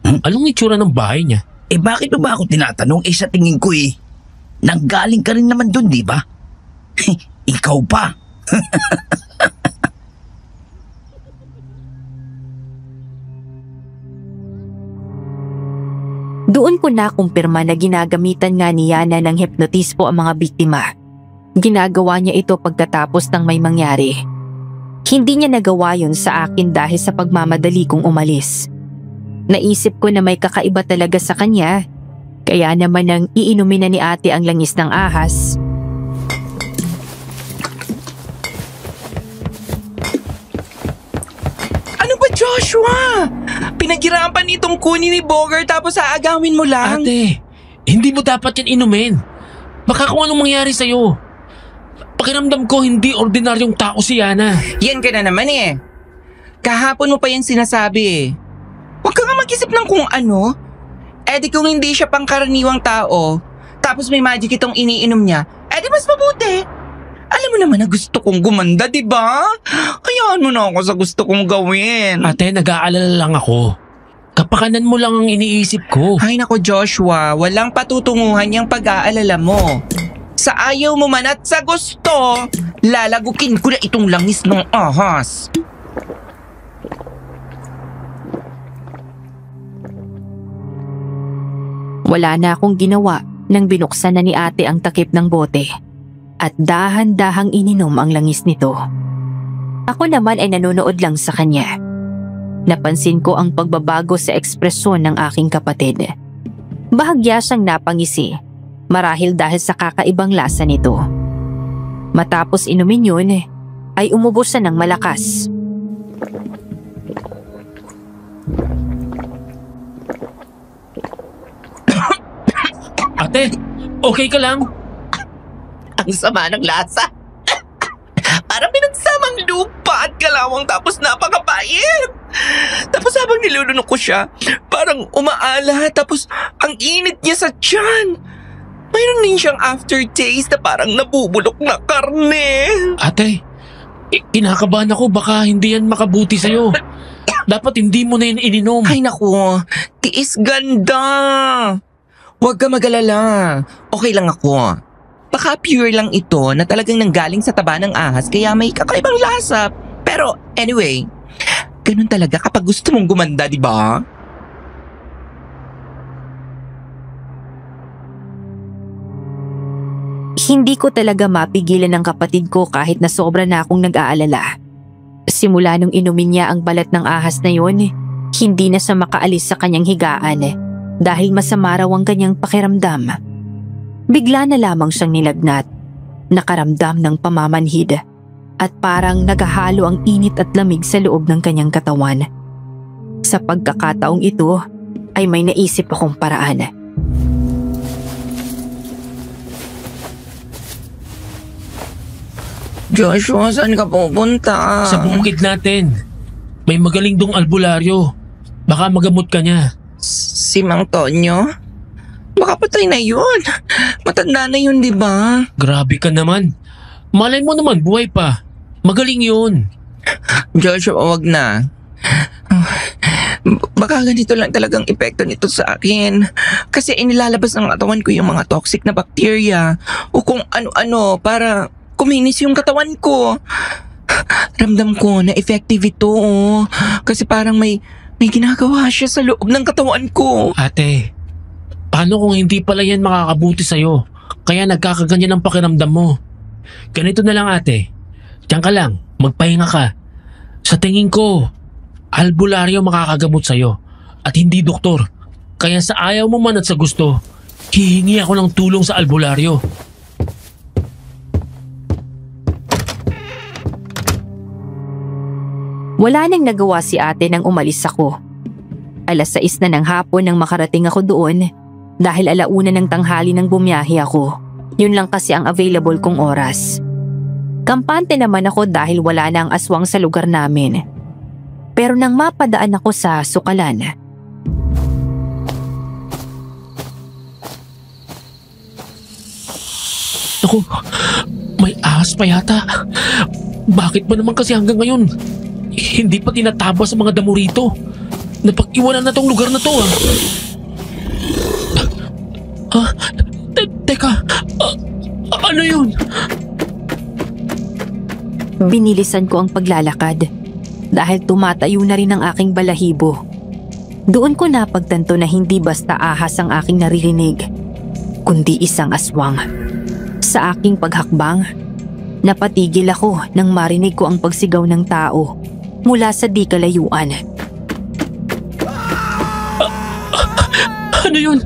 Anong itsura ng bahay niya? Bakit ba ako tinatanong? Sa tingin ko nanggaling ka rin naman dun, di ba? Ikaw pa. Doon ko nakumpirma na ginagamitan nga ni Yana ng hipnotismo ang mga biktima. Ginagawa niya ito pagkatapos ng may mangyari. Hindi niya nagawa yun sa akin dahil sa pagmamadali kong umalis. Naisip ko na may kakaiba talaga sa kanya. Kaya naman nang iinumin na ni ate ang langis ng ahas. Ano ba, Joshua? Pinaghirapan nitong kunin ni Bogart tapos aagawin mo lang? Ate, hindi mo dapat yan inumin. Baka kung anong mangyari sa'yo. Pakiramdam ko hindi ordinaryong tao si Yana. Yan ka na naman eh. Kahapon mo pa yan sinasabi. Huwag ka nga mag-isip ng kung ano. Di kung hindi siya pangkaraniwang tao, tapos may magic itong iniinom niya, di mas mabuti. Alam mo naman na gusto kong gumanda, di ba? Hayaan mo na ako sa gusto kong gawin. Ate, nag-aalala lang ako. Kapakanan mo lang ang iniisip ko. Ay nako Joshua, walang patutunguhan yung pag-aalala mo. Sa ayaw mo man at sa gusto, lalagukin ko na itong langis ng ahas. Wala na akong ginawa nang binuksan na ni ate ang takip ng bote at dahan-dahang ininom ang langis nito. Ako naman ay nanonood lang sa kanya. Napansin ko ang pagbabago sa ekspresyon ng aking kapatid. Bahagya siyang napangisi, marahil dahil sa kakaibang lasa nito. Matapos inumin yun, ay umubos siya ng malakas. Ate, okay ka lang? Ang sama ng lasa. Parang pinagsamang lupa at kalawang tapos napakapait. Tapos habang nilulunok ko siya, parang umaala tapos ang init niya sa tiyan. Mayroon din siyang aftertaste na parang nabubulok na karne. Ate, kinakabahan ako baka hindi yan makabuti sa'yo. Dapat hindi mo na yan ininom. Ay naku, tiis ganda. Huwag ka mag-alala. Okay lang ako. Baka pure lang ito na talagang nanggaling sa taba ng ahas kaya may kakaibang lasa. Pero anyway, ganun talaga kapag gusto mong gumanda, di ba? Hindi ko talaga mapigilan ng kapatid ko kahit na sobra na akong nag-aalala. Simula nung inumin niya ang balat ng ahas na yon, hindi na siya makaalis sa kanyang higaan dahil masama raw ang kanyang pakiramdam. Bigla na lamang siyang nilagnat, nakaramdam ng pamamanhid at parang naghahalo ang init at lamig sa loob ng kanyang katawan. Sa pagkakataong ito ay may naisip akong paraan. Joshua, saan ka pupunta? Sa bukid natin. May magaling dong albularyo. Baka magamot ka niya. Si Mang Tonyo? Baka patay na yun. Matanda na yun, di ba? Grabe ka naman. Malay mo naman, buhay pa. Magaling yun. Joshua, wag na. Baka ganito lang talagang epekto nito sa akin. Kasi inilalabas ng katawan ko yung mga toxic na bacteria o kung ano-ano para kuminis yung katawan ko. Ramdam ko na effective ito. Kasi parang may ginagawa siya sa loob ng katawan ko. Ate, Paano kung hindi pala yan makakabuti sa'yo? Kaya nagkakaganyan ang pakiramdam mo. Ganito na lang ate. Diyan ka lang, magpahinga ka. Sa tingin ko, albularyo makakagamot sa'yo at hindi doktor. Kaya sa ayaw mo man at sa gusto, hihingi ako ng tulong sa albularyo. Wala nang nagawa si ate nang umalis ako. 6:00 na ng hapon nang makarating ako doon dahil 1:00 ng tanghali nang bumiyahe ako. Yun lang kasi ang available kong oras. Kampante naman ako dahil wala na ang aswang sa lugar namin. Pero nang mapadaan ako sa sukalan, Naku, may ahas pa yata. Bakit ba naman kasi hanggang ngayon hindi pa tinatabas sa mga damo rito? Napag-iwanan na tong lugar na to Teka, ano yun? binilisan ko ang paglalakad dahil tumatayo na rin ang aking balahibo. Doon ko napagtanto na hindi basta ahas ang aking naririnig, kundi isang aswang. Sa aking paghakbang, napatigil ako nang marinig ko ang pagsigaw ng tao mula sa di kalayuan. Ano yun?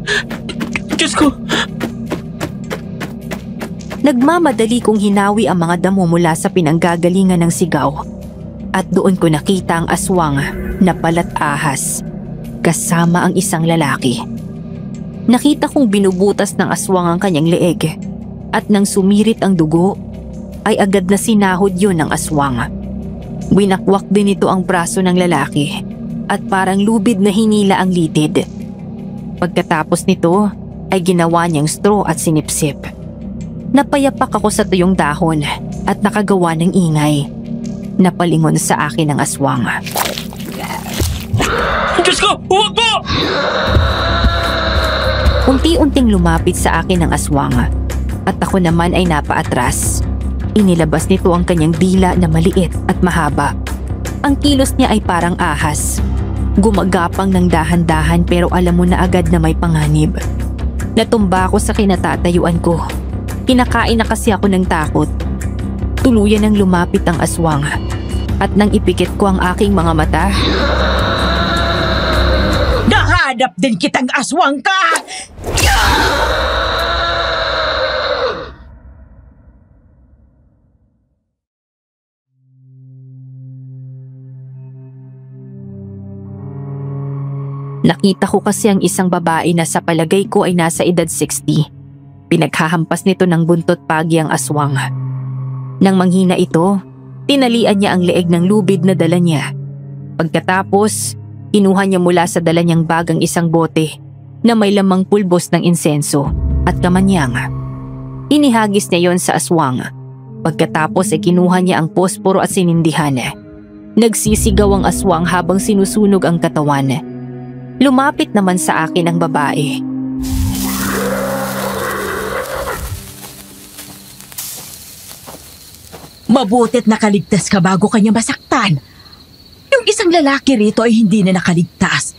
Diyos ko! Nagmamadali kong hinawi ang mga damo mula sa pinanggagalingan ng sigaw at doon ko nakita ang aswang na palat ahas kasama ang isang lalaki. Nakita kong binubutas ng aswang ang kanyang leeg at nang sumirit ang dugo ay agad na sinahod yun ng aswang. Winakwak din ito ang braso ng lalaki at parang lubid na hinila ang litid. Pagkatapos nito ay ginawa niyang straw at sinipsip. Napayapak ako sa tuyong dahon at nakagawa ng ingay. Napalingon sa akin ang aswang. Diyos ko! Huwag mo! Unti-unting lumapit sa akin ang aswang at ako naman ay napaatras. Inilabas nito ang kanyang dila na maliit at mahaba. Ang kilos niya ay parang ahas. Gumagapang ng dahan-dahan pero alam mo na agad na may panganib. Natumba ako sa kinatatayuan ko. Kinakain na kasi ako ng takot. Tuluyan nang lumapit ang aswang at nang ipikit ko ang aking mga mata. Nahanap din kitang aswang ka! Nakita ko kasi ang isang babae na sa palagay ko ay nasa edad 60. Pinaghahampas nito ng buntot pagi ang aswang. Nang manghina ito, tinalian niya ang leeg ng lubid na dala niya. Pagkatapos, kinuha niya mula sa dala niyang bag ang isang bote na may lamang pulbos ng insenso at kamanyang. Inihagis niya yon sa aswang. Pagkatapos ay kinuha niya ang posporo at sinindihan. Nagsisigaw ang aswang habang sinusunog ang katawan. Lumapit naman sa akin ang babae. Mabuti't nakaligtas ka bago kanya masaktan. Yung isang lalaki rito ay hindi na nakaligtas.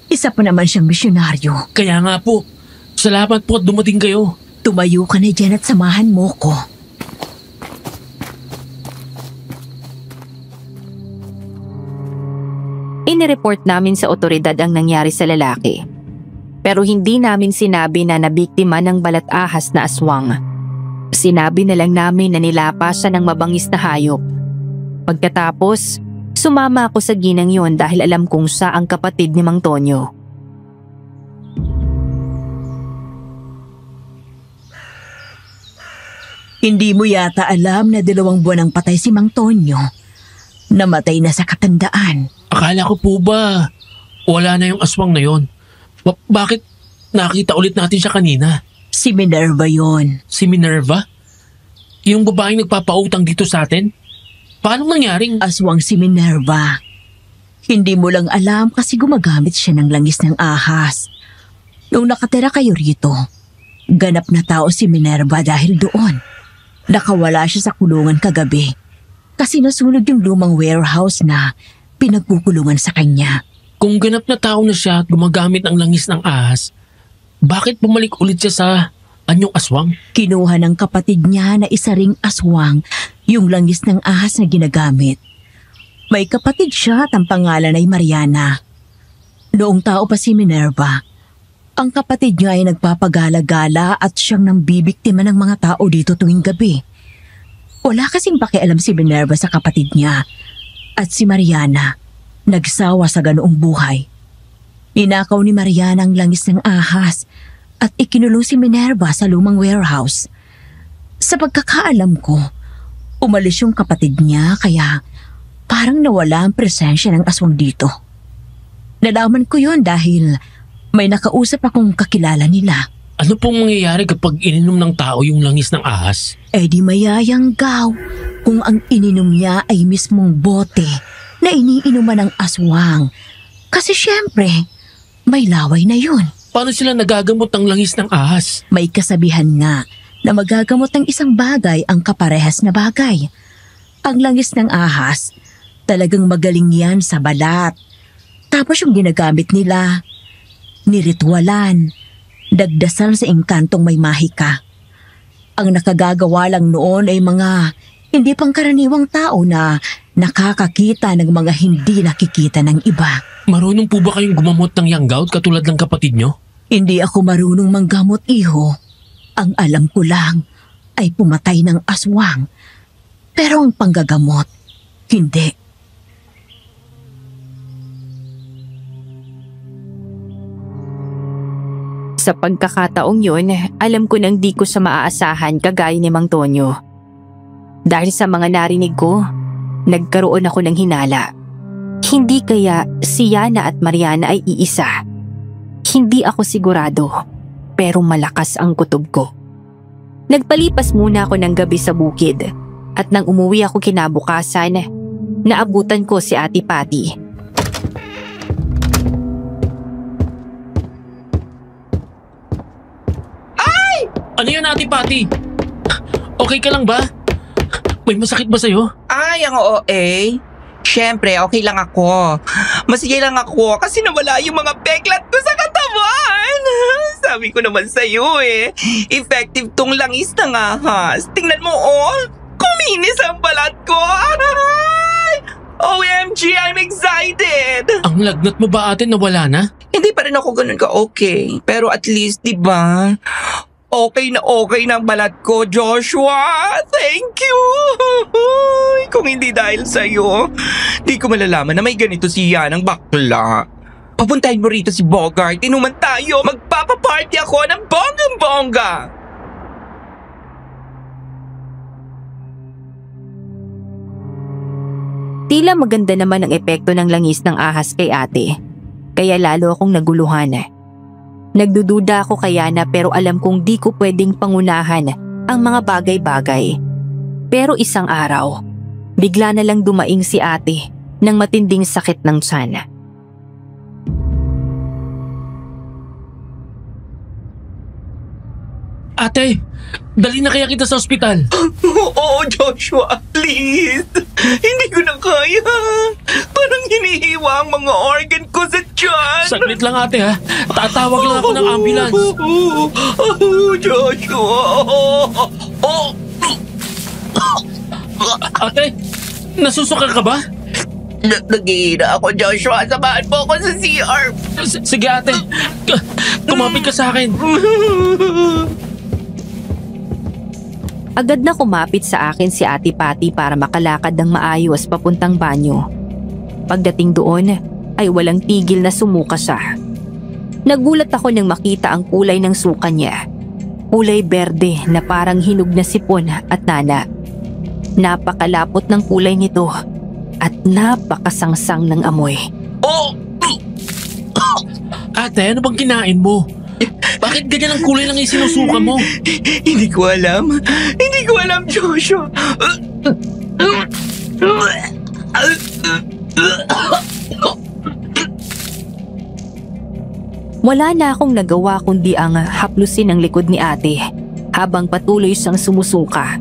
Isa pa naman siyang misyonaryo. Kaya nga po, salamat po at dumating kayo. Tumayo ka na dyan at samahan mo ko. Inireport namin sa otoridad ang nangyari sa lalaki. Pero hindi namin sinabi na nabiktima ng balat ahas na aswang. Sinabi na lang namin na nilapa siya ng mabangis na hayop. Pagkatapos, sumama ako sa ginang yon dahil alam kong siya ang kapatid ni Mang Tonyo. Hindi mo yata alam na 2 buwan ang patay si Mang Tonyo. Namatay na sa katandaan. Akala ko po ba wala na yung aswang na yon? Bakit nakita ulit natin siya kanina? Si Minerva yon. Si Minerva? Yung babaeng nagpapautang dito sa atin? Paano nangyaring? Aswang si Minerva. Hindi mo lang alam kasi gumagamit siya ng langis ng ahas. Nung nakatira kayo rito, ganap na tao si Minerva dahil doon. Nakawala siya sa kulungan kagabi kasi nasunog yung lumang warehouse na pinagkukulungan sa kanya. Kung ganap na tao na siya at gumagamit ng langis ng ahas, Bakit bumalik ulit siya sa anyong aswang? Kinuha ng kapatid niya na isa ring aswang yung langis ng ahas na ginagamit. May kapatid siya at ang pangalan ay Mariana. Noong tao pa si Minerva, ang kapatid niya ay nagpapagala-gala at siyang nambibiktima ng mga tao dito tuwing gabi. Wala kasing pakialam si Minerva sa kapatid niya at si Mariana nagsawa sa ganoong buhay. Ninakaw ni Mariana ang langis ng ahas at ikinulong si Minerva sa lumang warehouse. Sa pagkakaalam ko, umalis yung kapatid niya kaya parang nawala ang presensya ng aswang dito. Nalaman ko yun dahil may nakausap akong kakilala nila. Ano pong mangyayari kapag ininom ng tao yung langis ng ahas? Di mayayanggaw kung ang ininom niya ay mismong bote na iniinuman ng aswang. Kasi syempre, may laway na yun. Paano sila nagagamot ng langis ng ahas? May kasabihan nga na magagamot ng isang bagay ang kaparehas na bagay. Ang langis ng ahas, talagang magaling yan sa balat. Tapos yung ginagamit nila, niritwalan, dagdasal sa engkantong may mahika. Ang nakagagawa lang noon ay mga hindi pangkaraniwang tao na nakakakita ng mga hindi nakikita ng iba. Marunong po ba kayong gumamot ng young gout katulad ng kapatid nyo? Hindi ako marunong manggamot, iho. Ang alam ko lang ay pumatay ng aswang. Pero ang panggagamot, hindi. Sa pagkakataong yun, alam ko nang di ko siya maaasahan kagaya ni Mang Tonyo. Dahil sa mga narinig ko, nagkaroon ako ng hinala. Hindi kaya si Yana at Mariana ay iisa. Hindi ako sigurado, pero malakas ang kutob ko. Nagpalipas muna ako ng gabi sa bukid at nang umuwi ako kinabukasan, naabutan ko si Ate Patty. Ano yun, Ate Patty? Okay ka lang ba? May masakit ba sa'yo? Ay, ang OA. Siyempre, okay lang ako. Masige lang ako kasi nawala yung mga peklat ko sa katawan. Sabi ko naman sa'yo effective tong langis ng ahas. Tingnan mo kuminis ang balat ko. OMG, I'm excited. Ang lagnat mo ba, ate, nawala na? Hindi pa rin ako ganun ka-okay. Pero at least, di ba? Okay na ang balat ko, Joshua. Thank you. Kung hindi dahil sa'yo, di ko malalaman na may ganito si Yanang bakla. Papuntahin mo rito si Bogart. Inuman tayo. Magpapaparty ako ng bonggang-bongga. Tila maganda naman ang epekto ng langis ng ahas kay ate. Kaya lalo akong naguluhan. Nagdududa ako kay Yana pero alam kong di ko pwedeng pangunahan ang mga bagay-bagay. Pero isang araw, bigla na lang dumaing si ate ng matinding sakit ng tiyan. Ate, dali na kaya kita sa ospital. Oo, Joshua, please. Hindi ko na kaya. Parang hinihiwa ang mga organ ko sa tiyan. Saglit lang, ate, ha. Tatawag lang ako ng ambulance. Joshua. Ate, nasusuka ka ba? Nag-iina ako, Joshua. Samahan mo ako sa CR. Sige, ate. Kumapit ka sa akin. Agad na kumapit sa akin si Ate Patty para makalakad ng maayos papuntang banyo. Pagdating doon ay walang tigil na sumuka siya. Nagulat ako nang makita ang kulay ng suka niya. Kulay berde na parang hinog na sipon at nana. Napakalapot ng kulay nito at napakasangsang ng amoy. Ate, ano bang kinain mo? Bakit ganyan ang kulay lang yung sinusuka mo? Hindi ko alam. Hindi ko alam, Joshua. Wala na akong nagawa kundi ang haplusin ang likod ni ate habang patuloy siyang sumusuka.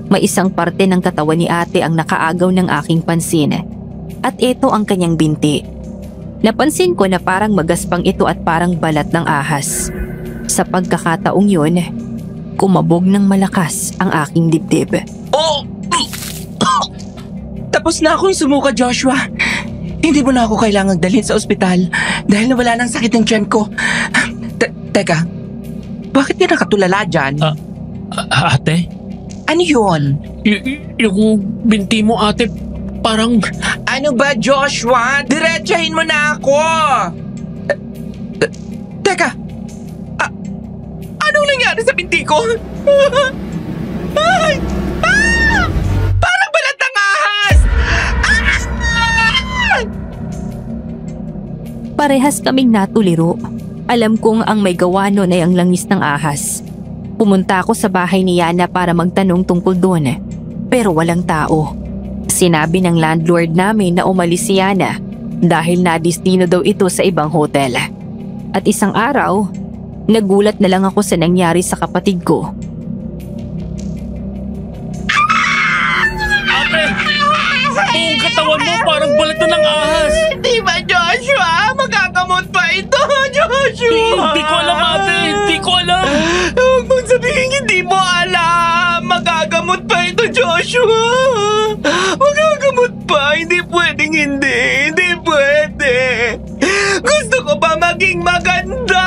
May isang parte ng katawan ni ate ang nakaagaw ng aking pansin at ito ang kanyang binti. Napansin ko na parang magaspang ito at parang balat ng ahas. Sa pagkakataong yun, kumabog ng malakas ang aking dibdib. Oh! Tapos na akong sumuka, Joshua. Hindi mo na ako kailangang dalhin sa ospital dahil nawala ng sakit ng tiyan ko. Teka, bakit ka nakatulala dyan? Ate? Ano yun? Yung binti mo, ate, parang... Ano ba, Joshua? Diretsahin mo na ako! Teka, anong nangyari sa binti ko? Ay! Parang balat ng ahas! Parehas kaming natuliro. Alam kong ang may gawa nun ay ang langis ng ahas. Pumunta ako sa bahay ni Yana para magtanong tungkol doon, pero walang tao. Sinabi ng landlord namin na umalis si Yana dahil nadistino daw ito sa ibang hotel. At isang araw, nagulat na lang ako sa nangyari sa kapatid ko. Ate! Ang katawan mo parang balat na ng ahas! Di ba, Joshua? Magagamot pa ito, Joshua! Hindi ko alam, ate! Hindi ko alam! Huwag mong sabihin hindi mo alam! Magagamot pa ito, Joshua! Magagamot pa! Hindi pwedeng hindi! Hindi pwede! Gusto ko pa maging maganda!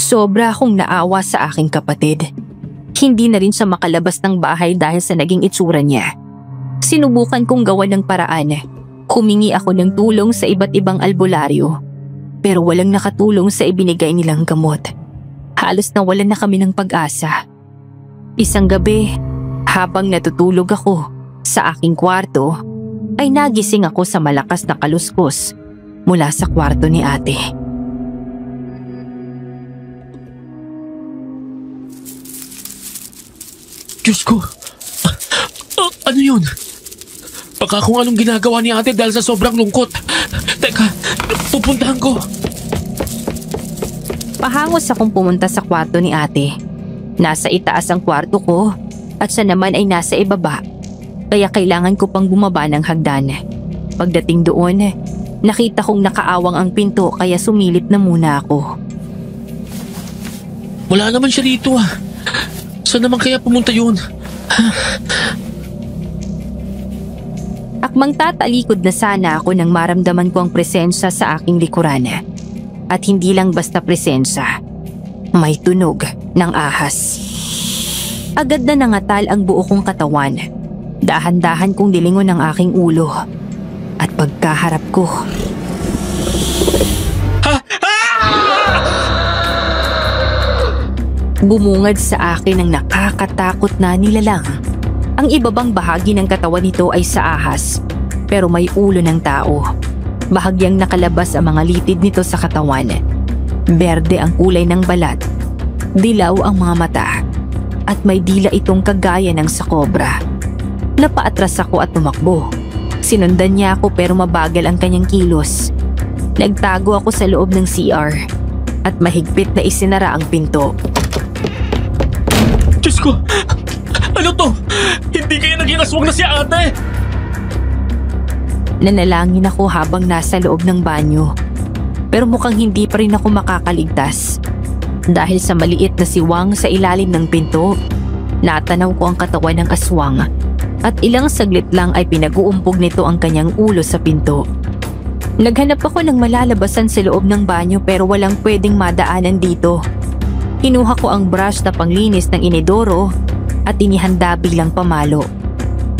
Sobra akong naawa sa aking kapatid. Hindi na rin siya makalabas ng bahay dahil sa naging itsura niya. Sinubukan kong gawan ng paraan. Humingi ako ng tulong sa iba't ibang albularyo. Pero walang nakatulong sa ibinigay nilang gamot. Halos nawalan na kami ng pag-asa. Isang gabi, habang natutulog ako sa aking kwarto, ay nagising ako sa malakas na kaluskos mula sa kwarto ni ate. Diyos ko! Ano yun? Baka kung anong ginagawa ni ate dahil sa sobrang lungkot. Teka, pupuntahan ko. Pahangos akong pumunta sa kwarto ni ate. Nasa itaas ang kwarto ko at siya naman ay nasa ibaba. Kaya kailangan ko pang bumaba ng hagdan. Pagdating doon, nakita kong nakaawang ang pinto kaya sumilip na muna ako. Wala naman siya dito ah. Saan naman kaya pumunta yun? Akmang tatalikod na sana ako nang maramdaman ko ang presensya sa aking likuran. At hindi lang basta presensya. May tunog ng ahas. Agad na nangatal ang buo kong katawan. Dahan-dahan kong dilingon ang aking ulo. At pagkaharap ko... Bumungad sa akin ang nakakatakot na nilalang. Ang ibabang bahagi ng katawan nito ay sa ahas, pero may ulo ng tao. Bahagyang nakalabas ang mga litid nito sa katawan. Berde ang kulay ng balat, dilaw ang mga mata, at may dila itong kagaya ng sa kobra. Napaatras ako at tumakbo. Sinundan niya ako pero mabagal ang kanyang kilos. Nagtago ako sa loob ng CR at mahigpit na isinara ang pinto. Diyos ko! Ano to? Hindi kaya naging aswang na si ate! Nanalangin ako habang nasa loob ng banyo. Pero mukhang hindi pa rin ako makakaligtas. Dahil sa maliit na siwang sa ilalim ng pinto, natanaw ko ang katawan ng aswang. At ilang saglit lang ay pinag-uumpog nito ang kanyang ulo sa pinto. Naghanap ako ng malalabasan sa loob ng banyo pero walang pwedeng madaanan dito. Kinuha ko ang brush na panglinis ng inidoro at inihanda bilang pamalo.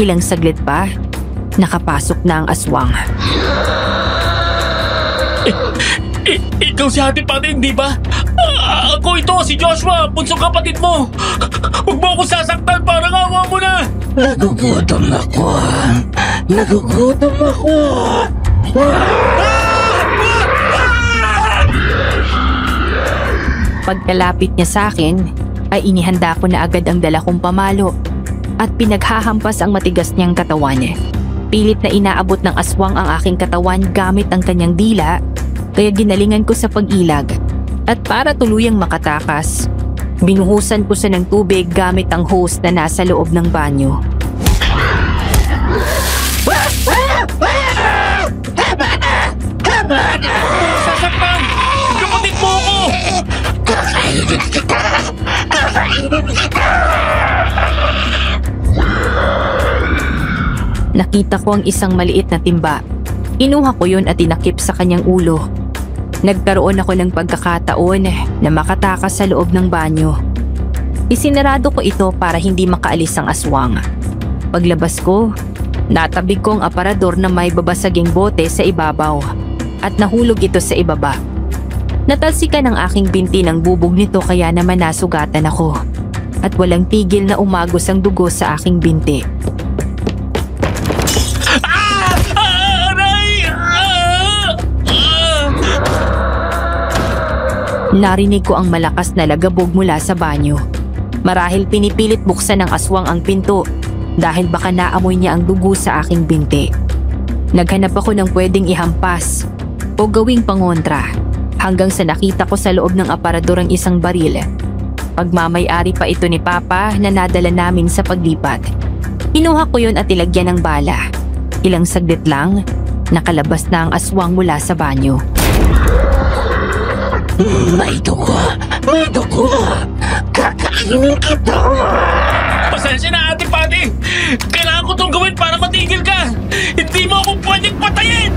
Ilang saglit pa, nakapasok na ang aswang. Ikaw si Ate Pati, hindi ba? Ako ito, si Joshua, punsong kapatid mo. Huwag mo akong sasaktan, parang awa mo na. Nagugutom ako. Pagkalapit niya sa akin, ay inihanda ko na agad ang dala kong pamalo at pinaghahampas ang matigas niyang katawan. Pilit na inaabot ng aswang ang aking katawan gamit ang kanyang dila, kaya ginalingan ko sa pag-ilag. At para tuluyang makatakas, binuhusan ko siya ng tubig gamit ang hose na nasa loob ng banyo. Sasaktan! Kapatid mo ako! Nakita ko ang isang maliit na timba. Inuha ko yun at tinakip sa kanyang ulo. Nagkaroon ako ng pagkakataon na makatakas sa loob ng banyo. Isinarado ko ito para hindi makaalis ang aswang. Paglabas ko, natabig ko ang aparador na may babasaging bote sa ibabaw at nahulog ito sa ibaba. Natalsikan ang aking binti ng bubog nito kaya naman nasugatan ako at walang tigil na umagos ang dugo sa aking binti. Narinig ko ang malakas na lagabog mula sa banyo. Marahil pinipilit buksan ng aswang ang pinto dahil baka naamoy niya ang dugo sa aking binti. Naghanap ako ng pwedeng ihampas o gawing pangontra hanggang sa nakita ko sa loob ng aparador ang isang baril. Pagmamay-ari pa ito ni Papa na nadala namin sa paglipat. Kinuha ko yun at ilagyan ng bala. Ilang saglit lang, nakalabas na ang aswang mula sa banyo. May dugo! May dugo! Kakainin kita! Pasensya na, Ate Patty! Kailangan ko itong gawin para matigil ka! Hindi mo ako pwedeng patayin!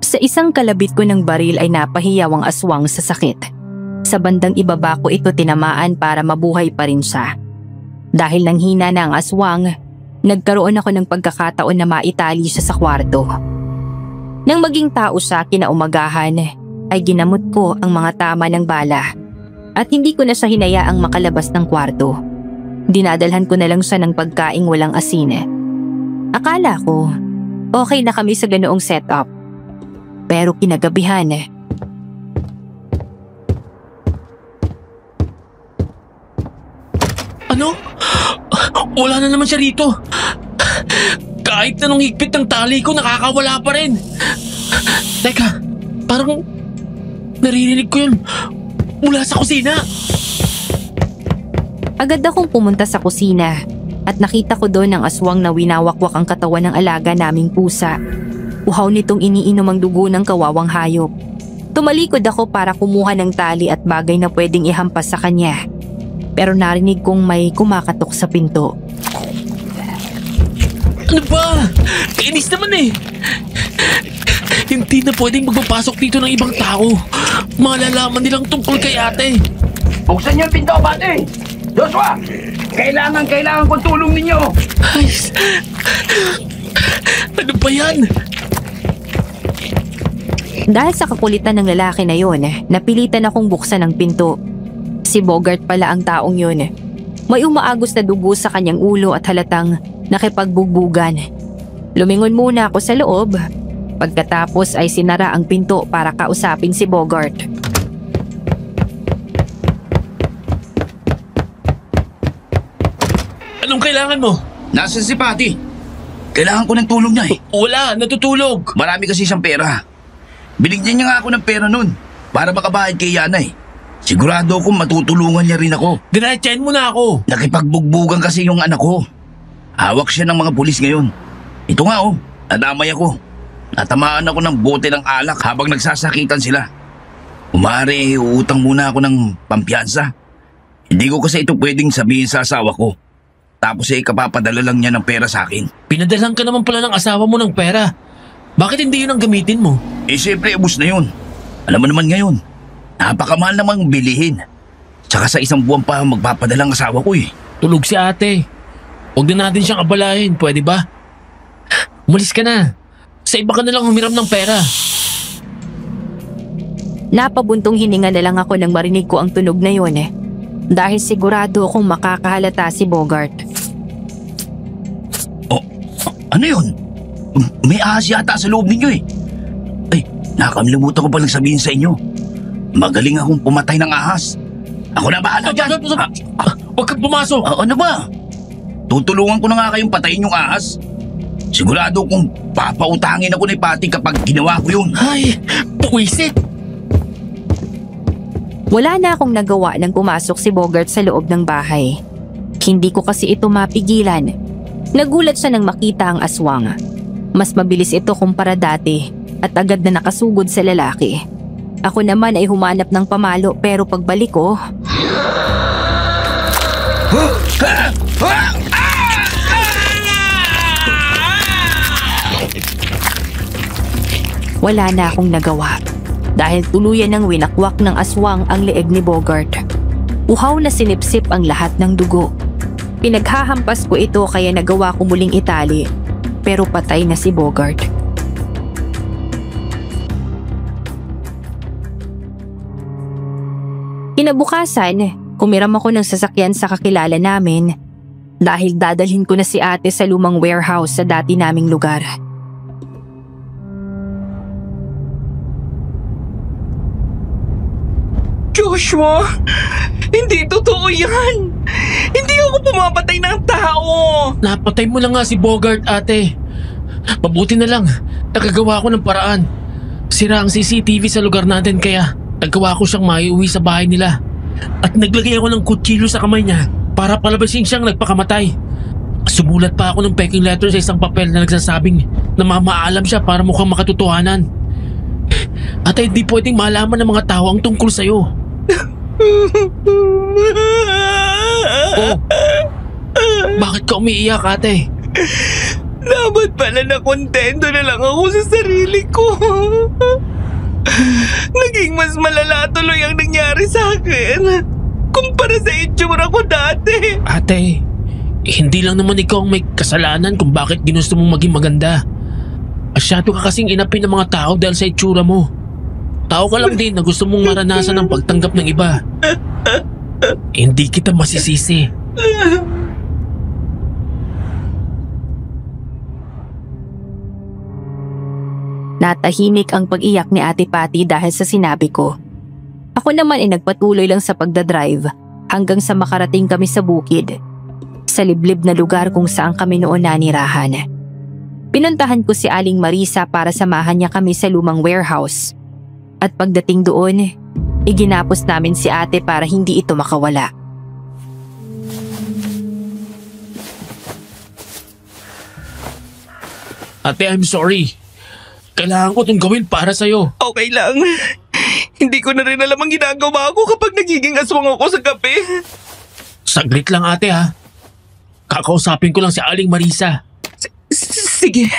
Sa isang kalabit ko ng baril ay napahiyaw ang aswang sa sakit. Sa bandang ibaba ko ito tinamaan para mabuhay pa rin siya. Dahil nanghina na ang aswang, nagkaroon ako ng pagkakataon na maitali siya sa kwarto. Nang maging tao siya kinaumagahan, ay ginamot ko ang mga tama ng bala at hindi ko na siya hinayaang makalabas ng kwarto. Dinadalhan ko na lang siya ng pagkaing walang asin. Akala ko, okay na kami sa ganoong setup. Pero kinagabihan, Ano? Wala na naman siya rito. Kahit na nung higpit ng tali ko, nakakawala pa rin. Teka, parang naririnig ko yun mula sa kusina. Agad akong pumunta sa kusina at nakita ko doon ang aswang na winawakwak ang katawan ng alaga naming pusa. Uhaw nitong iniinom ang dugo ng kawawang hayop. Tumalikod ako para kumuha ng tali at bagay na pwedeng ihampas sa kanya. Pero narinig kong may kumakatok sa pinto. Ano ba? Kainis naman eh. Hindi na pwedeng magpapasok dito ng ibang tao. Malalaman nilang tungkol kay ate. Buksan niyo ang pinto, Pate! Joshua! Kailangan kong tulong ninyo! Ay, ano ba yan? Dahil sa kakulitan ng lalaki na yon, napilitan akong buksan ang pinto. Si Bogart pala ang taong yun. May umaagos na dugo sa kanyang ulo at halatang nakipagbugbugan. Lumingon muna ako sa loob. Pagkatapos ay sinara ang pinto para kausapin si Bogart. Anong kailangan mo? Nasaan si Patty? Kailangan ko ng tulong niya eh. Wala, natutulog. Marami kasi siyang pera. Binigyan niya nga ako ng pera nun para makabayad kay Yana eh. Sigurado akong matutulungan niya rin ako. Diretsahin mo na ako. Nakipagbugbugan kasi yung anak ko. Hawak siya ng mga pulis ngayon. Ito nga nadamay ako. Natamaan ako ng bote ng alak habang nagsasakitan sila. Umari, uutang muna ako ng pampiyansa. Hindi ko kasi ito pwedeng sabihin sa asawa ko. Tapos kapapadala lang niya ng pera sa akin. Pinadalan ka naman pala ng asawa mo ng pera. Bakit hindi yun ang gamitin mo? Siyempre, ubus na yun. Alam mo naman ngayon, napakamahal namang bilihin. Tsaka sa isang buwan pa magpapadala ang asawa ko eh. Tulog si ate. Huwag na natin siyang abalahin, pwede ba? Umalis ka na. Sa iba ka na lang humiram ng pera. Napabuntong hininga na lang ako nang marinig ko ang tunog na yun dahil sigurado akong makakahalata si Bogart. Ano yun? May ahas yata sa loob ninyo eh. Ay, nakakalimutan ko palang sabihin sa inyo. Magaling akong pumatay ng ahas. Ako na bahala dyan. Huwag kang pumasok. Ano ba? Tutulungan ko na nga kayong patayin yung ahas. Sigurado kong papautangin ako ni Patty kapag ginawa ko yun. Ay, puwisit. Wala na akong nagawa nang pumasok si Bogart sa loob ng bahay. Hindi ko kasi ito mapigilan. Nagulat siya nang makita ang aswang. Mas mabilis ito kumpara dati at agad na nakasugod sa lalaki. Ako naman ay humanap ng pamalo pero pagbalik ko, wala na akong nagawa dahil tuluyan ng winakwak ng aswang ang leeg ni Bogart. Uhaw na sinipsip ang lahat ng dugo. Pinaghahampas ko ito kaya nagawa ko muling itali pero patay na si Bogart. Kinabukasan, kumiram ako ng sasakyan sa kakilala namin dahil dadalhin ko na si ate sa lumang warehouse sa dati naming lugar. Joshua, hindi totoo yan. Hindi ako pumapatay ng tao. Napatay mo lang nga si Bogart, ate. Mabuti na lang, nakagawa ko ng paraan. Sira ang CCTV sa lugar natin kaya nagawa ko siyang maiuwi sa bahay nila. At naglagay ako ng kutsilyo sa kamay niya para palabasin siyang nagpakamatay. Sumulat pa ako ng peking letter sa isang papel na nagsasabing na mamaalam siya para mukhang makatotohanan. At hindi pwedeng malaman ng mga tao ang tungkol sa'yo. Oh, bakit ka umiiyak, ate? Dapat pala na kontento na lang ako sa sarili ko. Naging mas malala tuloy ang nangyari sa akin kumpara sa itsura ko dati. Ate, hindi lang naman ikaw ang may kasalanan kung bakit ginusto mong maging maganda. Asyado ka kasing inapin ng mga tao dahil sa itsura mo. Tao ka lang din na gusto mong maranasan ang pagtanggap ng iba. Hindi kita masisisi. Natahimik ang pag-iyak ni Ate Patty dahil sa sinabi ko. Ako naman ay nagpatuloy lang sa pagdadrive hanggang sa makarating kami sa bukid. Sa liblib na lugar kung saan kami noon nanirahan. Pinuntahan ko si Aling Marisa para samahan niya kami sa lumang warehouse. At pagdating doon, iginapos namin si ate para hindi ito makawala. Ate, I'm sorry. Kailangan ko itong gawin para sa'yo. Okay lang. Hindi ko na rin alam ang ginagawa ko kapag nagiging aswang ako sa gabi. Saglit lang, ate, ha. Kakausapin ko lang si Aling Marisa. Sige.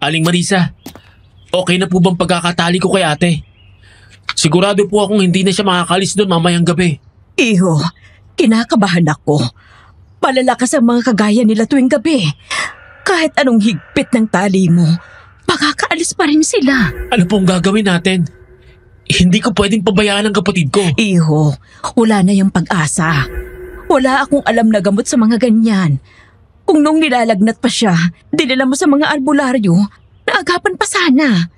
Aling Marisa, okay na po bang pagkakatali ko kay ate? Sigurado po akong hindi na siya makakalis doon mamayang gabi. Iho, kinakabahan ako. Palalakas ang mga kagaya nila tuwing gabi. Kahit anong higpit ng tali mo, makakaalis pa rin sila. Ano pong gagawin natin? Hindi ko pwedeng pabayaan ang kapatid ko. Iho, wala na yung pag-asa. Wala akong alam na gamot sa mga ganyan. Kung nung nilalagnat pa siya, dinala mo sa mga albularyo, naagapan pa sana.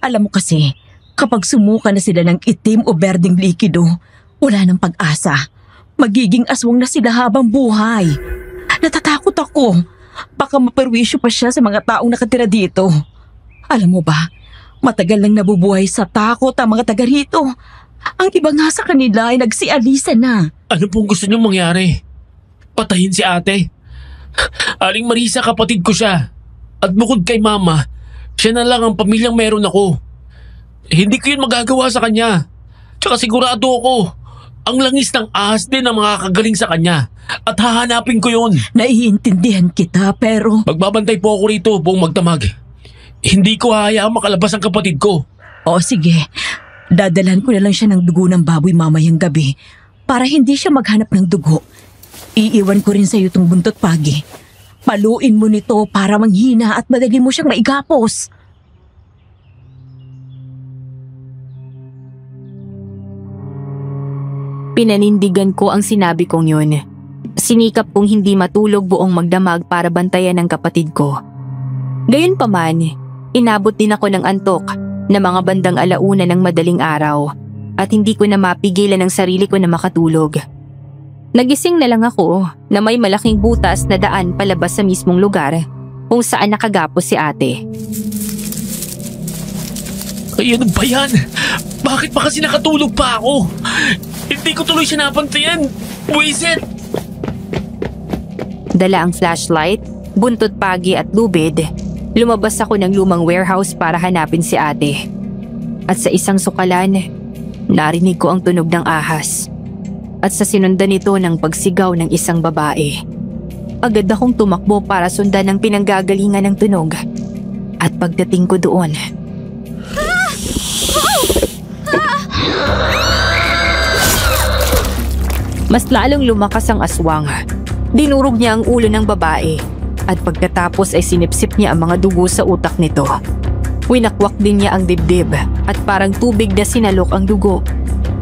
Alam mo kasi, kapag sumuka na sila ng itim o berdeng likido, wala nang pag-asa. Magiging aswang na sila habang buhay. Natatakot ako. Baka maperwisyo pa siya sa mga taong nakatira dito. Alam mo ba, matagal nang nabubuhay sa takot ang mga taga rito. Ang iba nga sa kanila ay nagsialisa na. Ano pong gusto niyong mangyari? Patayin si ate? Aling Marisa, kapatid ko siya. At bukod kay mama, siya na lang ang pamilyang meron ako. Hindi ko yun magagawa sa kanya. Tsaka sigurado ako, ang langis ng ahas din ang makakagaling sa kanya. At hahanapin ko yun. Naiintindihan kita pero... Magbabantay po ako rito buong magdamag. Hindi ko hahayaang makalabas ang kapatid ko. O sige, dadalhan ko na lang siya ng dugo ng baboy mamayang gabi para hindi siya maghanap ng dugo. Iiwan ko rin sa iyo itong buntot pagi. Paluin mo nito para manghina at madali mo siyang maigapos. Pinanindigan ko ang sinabi kong yun. Sinikap kong hindi matulog buong magdamag para bantayan ang kapatid ko. Gayunpaman, inabot din ako ng antok na mga bandang 1:00 ng madaling araw at hindi ko na mapigilan ang sarili ko na makatulog. Nagising na lang ako na may malaking butas na daan palabas sa mismong lugar kung saan nakagapos si ate. Ay, ano ba yan? Bakit ba kasi nakatulog pa ako? Hindi ko tuloy siya napantayan. Buisit! Dala ang flashlight, buntot pagi at lubid. Lumabas ako ng lumang warehouse para hanapin si ate. At sa isang sukalan, narinig ko ang tunog ng ahas. At sa sinundan nito ng pagsigaw ng isang babae. Agad akong tumakbo para sundan ang pinanggagalingan ng tunog. At pagdating ko doon, mas lalong lumakas ang aswang. Dinurog niya ang ulo ng babae at pagkatapos ay sinipsip niya ang mga dugo sa utak nito. Winakwak din niya ang dibdib at parang tubig na sinalok ang dugo.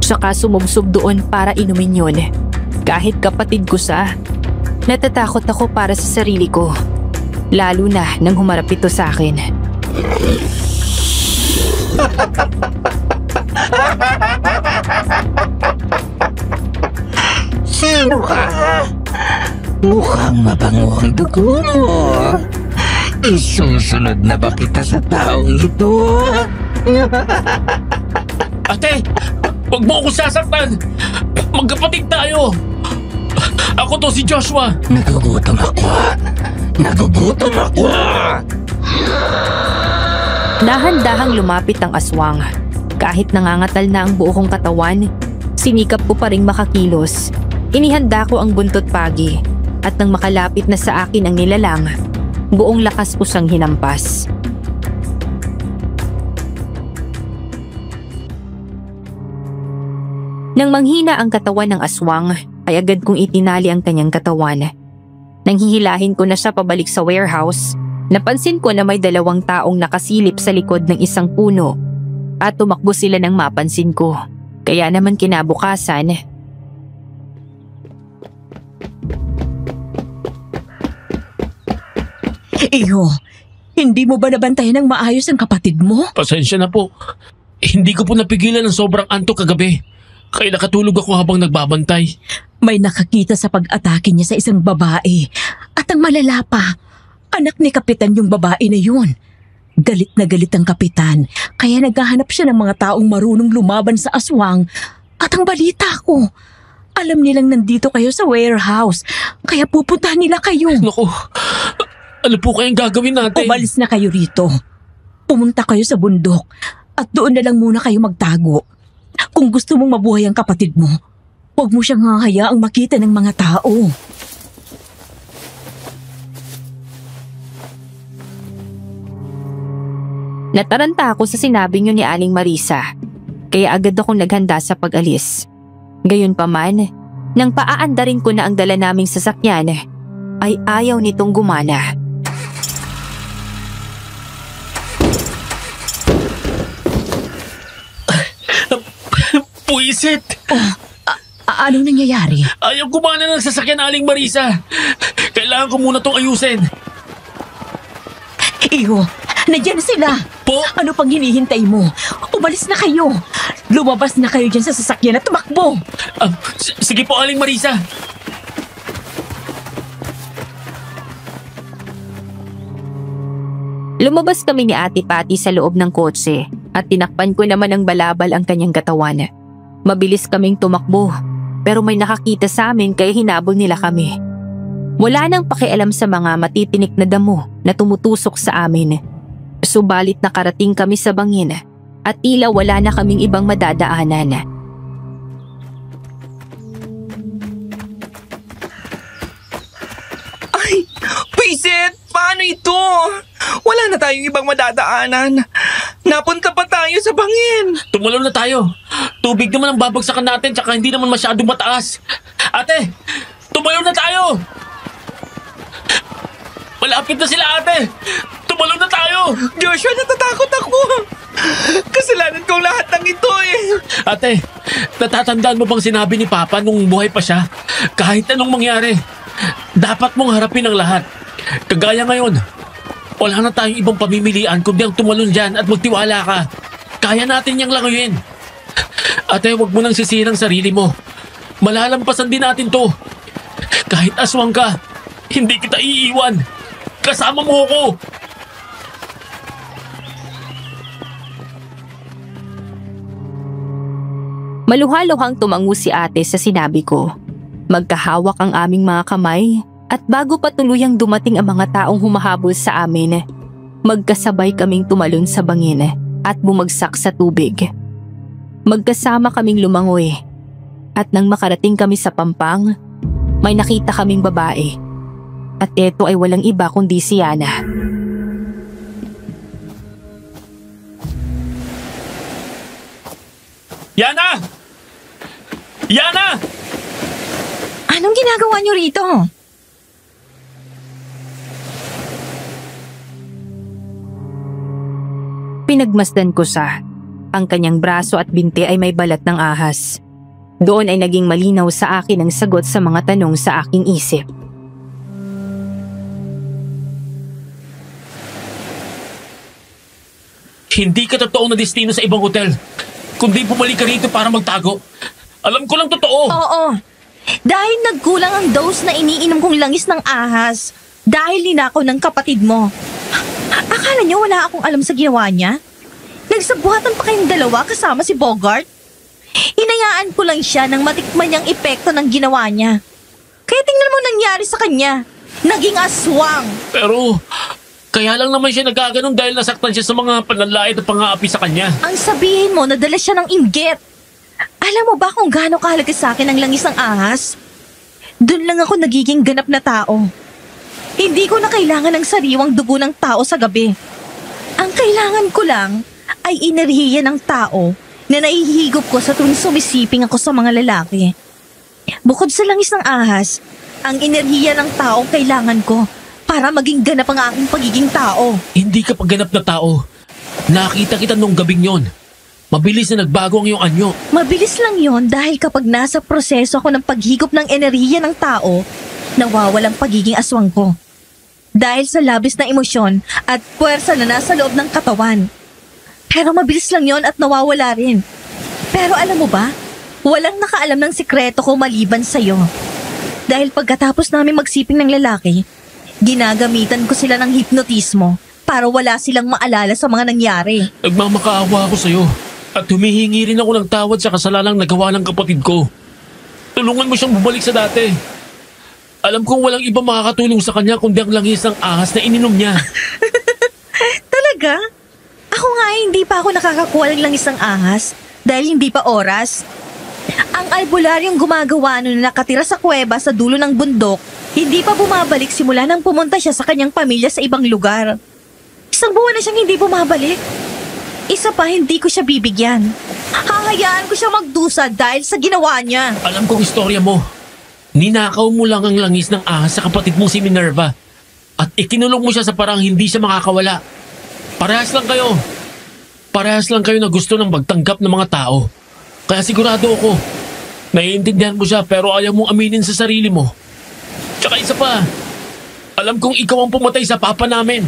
Saka sumubsob doon para inumin yun. Kahit kapatid ko siya, natatakot ako para sa sarili ko. Lalo na nang humarap ito sa akin. Sino ka? Mukhang mabango ang dugo mo. Isusunod na ba kita sa taong ito? Ate! Huwag mo akong sasaktan! Magkapatid tayo! Ako to si Joshua! Nagugutom ako! Nagugutom ako! Dahan-dahang lumapit ang aswang. Kahit nangangatal na ang buo kong katawan, sinikap ko pa ring makakilos. Inihanda ko ang buntot pagi at nang makalapit na sa akin ang nilalang, buong lakas ko siyang hinampas. Nang manghina ang katawan ng aswang, ay agad kong itinali ang kanyang katawan. Nang hihilahin ko na siya pabalik sa warehouse, napansin ko na may 2 taong nakasilip sa likod ng isang puno at tumakbo sila nang mapansin ko. Kaya naman kinabukasan, Iyo, hindi mo ba nabantayan ng maayos ang kapatid mo? Pasensya na po. Hindi ko po napigilan ng sobrang antok kagabi. Kaya nakatulog ako habang nagbabantay. May nakakita sa pag-atake niya sa isang babae. At ang malala pa, anak ni Kapitan yung babae na yun. Galit na galit ang kapitan, kaya naghahanap siya ng mga taong marunong lumaban sa aswang. At ang balita ko, alam nilang nandito kayo sa warehouse, kaya pupuntahan nila kayo. Naku, ano po kayang gagawin natin? Umalis na kayo rito. Pumunta kayo sa bundok at doon na lang muna kayo magtago. Kung gusto mong mabuhay ang kapatid mo, huwag mo siyang hahayaang makita ng mga tao. nataranta ako sa sinabi niyo ni Aling Marisa. Kaya agad akong naghanda sa pag-alis. Gayunpaman, nang paaandarin ko na ang dala naming sasakyan, ay ayaw nitong gumana. Puisit! Anong nangyayari? Ayaw gumana ng sasakyan, Aling Marisa. Kailangan ko muna tong ayusin. Iyo, nandiyan na sila. Po? Ano pang hinihintay mo? Umalis na kayo. Lumabas na kayo dyan sa sasakyan at tumakbo. Sige po, Aling Marisa. Lumabas kami ni Ate Patty sa loob ng kotse at tinakpan ko naman ng balabal ang kanyang katawan. Mabilis kaming tumakbo pero may nakakita sa amin kaya hinabol nila kami. Wala nang pakialam sa mga matitinik na damo na tumutusok sa amin. Subalit nakarating kami sa bangin at tila wala na kaming ibang madadaanan. Ay, Pisit! Paano ito? Wala na tayong ibang madadaanan. Napunta pa tayo sa bangin. Tumalon na tayo. Tubig naman ang babagsakan natin tsaka hindi naman masyadong mataas. Ate, tumalon na tayo! Malapit na sila, ate! Tumalon na tayo! Joshua, natatakot ako. Kasalanan kong lahat ng ito eh. Ate, natatandaan mo bang sinabi ni Papa nung buhay pa siya? Kahit anong mangyari, dapat mong harapin ang lahat. Kagaya ngayon, wala na tayong ibang pamimilian kundi ang tumalon dyan at magtiwala ka. Kaya natin niyang languyin. Ate, huwag mo nang sisihin ang sarili mo. Malalampasan din natin to. Kahit aswang ka, hindi kita iiwan. Kasama mo ako. Maluhaluhang tumango si ate sa sinabi ko. Magkahawak ang aming mga kamay at bago pa tuluyang dumating ang mga taong humahabol sa amin, magkasabay kaming tumalon sa bangin at bumagsak sa tubig. Magkasama kaming lumangoy at nang makarating kami sa pampang, may nakita kaming babae at ito ay walang iba kundi si Yana. Yana! Yana! Anong ginagawa niyo rito? Pinagmasdan ko sa ang kanyang braso at binti ay may balat ng ahas. Doon ay naging malinaw sa akin ang sagot sa mga tanong sa aking isip. Hindi ka totoong na destino sa ibang hotel, kundi bumalik ka rito para magtago. Alam ko lang totoo. Oo. Dahil nagkulang ang dose na iniinom kong langis ng ahas dahil ninakaw ng kapatid mo. Akala niyo wala akong alam sa ginawa niya? Nagsabuhatan pa kayong dalawa kasama si Bogart? Hinayaan ko lang siya nang matikman niyang epekto ng ginawa niya. Kaya tingnan mo nangyari sa kanya. Naging aswang. Pero kaya lang naman siya nagkaganon dahil nasaktan siya sa mga panlalait at pang-aapi sa kanya. Ang sabihin mo, nadala siya ng inggit. Alam mo ba kung gaano kahalaga sa akin ang langis ng ahas? Doon lang ako nagiging ganap na tao. Hindi ko na kailangan ng sariwang dugo ng tao sa gabi. Ang kailangan ko lang ay enerhiya ng tao na naihigop ko sa tuwing sumisiping ako sa mga lalaki. Bukod sa langis ng ahas, ang enerhiya ng tao kailangan ko para maging ganap ang aking pagiging tao. Hindi ka pagganap na tao. Nakita kita nung gabing yon. Mabilis na nagbago ang iyong anyo. Mabilis lang yon dahil kapag nasa proseso ako ng paghigop ng enerhiya ng tao, nawawalang pagiging aswang ko. Dahil sa labis na emosyon at puwersa na nasa loob ng katawan. Pero mabilis lang yon at nawawala rin. Pero alam mo ba, walang nakaalam ng sikreto ko maliban sa'yo. Dahil pagkatapos namin magsiping ng lalaki, ginagamitan ko sila ng hipnotismo para wala silang maalala sa mga nangyari. Nagmamakaawa ako sa'yo at humihingi rin ako ng tawad sa kasalanan nagawa ng kapatid ko. Tulungan mo siyang bumalik sa dati. Alam kong walang iba makakatulong sa kanya kundi ang langis ng ahas na ininom niya. Talaga? Ako nga hindi pa ako nakakakuha ng langis ng ahas dahil hindi pa oras. Ang albularyong gumagawa na nakatira sa kuweba sa dulo ng bundok, hindi pa bumabalik simula nang pumunta siya sa kanyang pamilya sa ibang lugar. 1 buwan na siyang hindi bumabalik. Isa pa, hindi ko siya bibigyan. Hahayaan ko siya magdusa dahil sa ginawa niya. Alam kong istorya mo. Ninakaw mo lang ang langis ng ahas sa kapatid mong si Minerva at ikinulong mo siya sa parang hindi siya makakawala. Parehas lang kayo. Parehas lang kayo na gusto ng magtanggap ng mga tao. Kaya sigurado ako, naiintindihan mo siya pero ayaw mong aminin sa sarili mo. Tsaka isa pa, alam kong ikaw ang pumatay sa papa namin.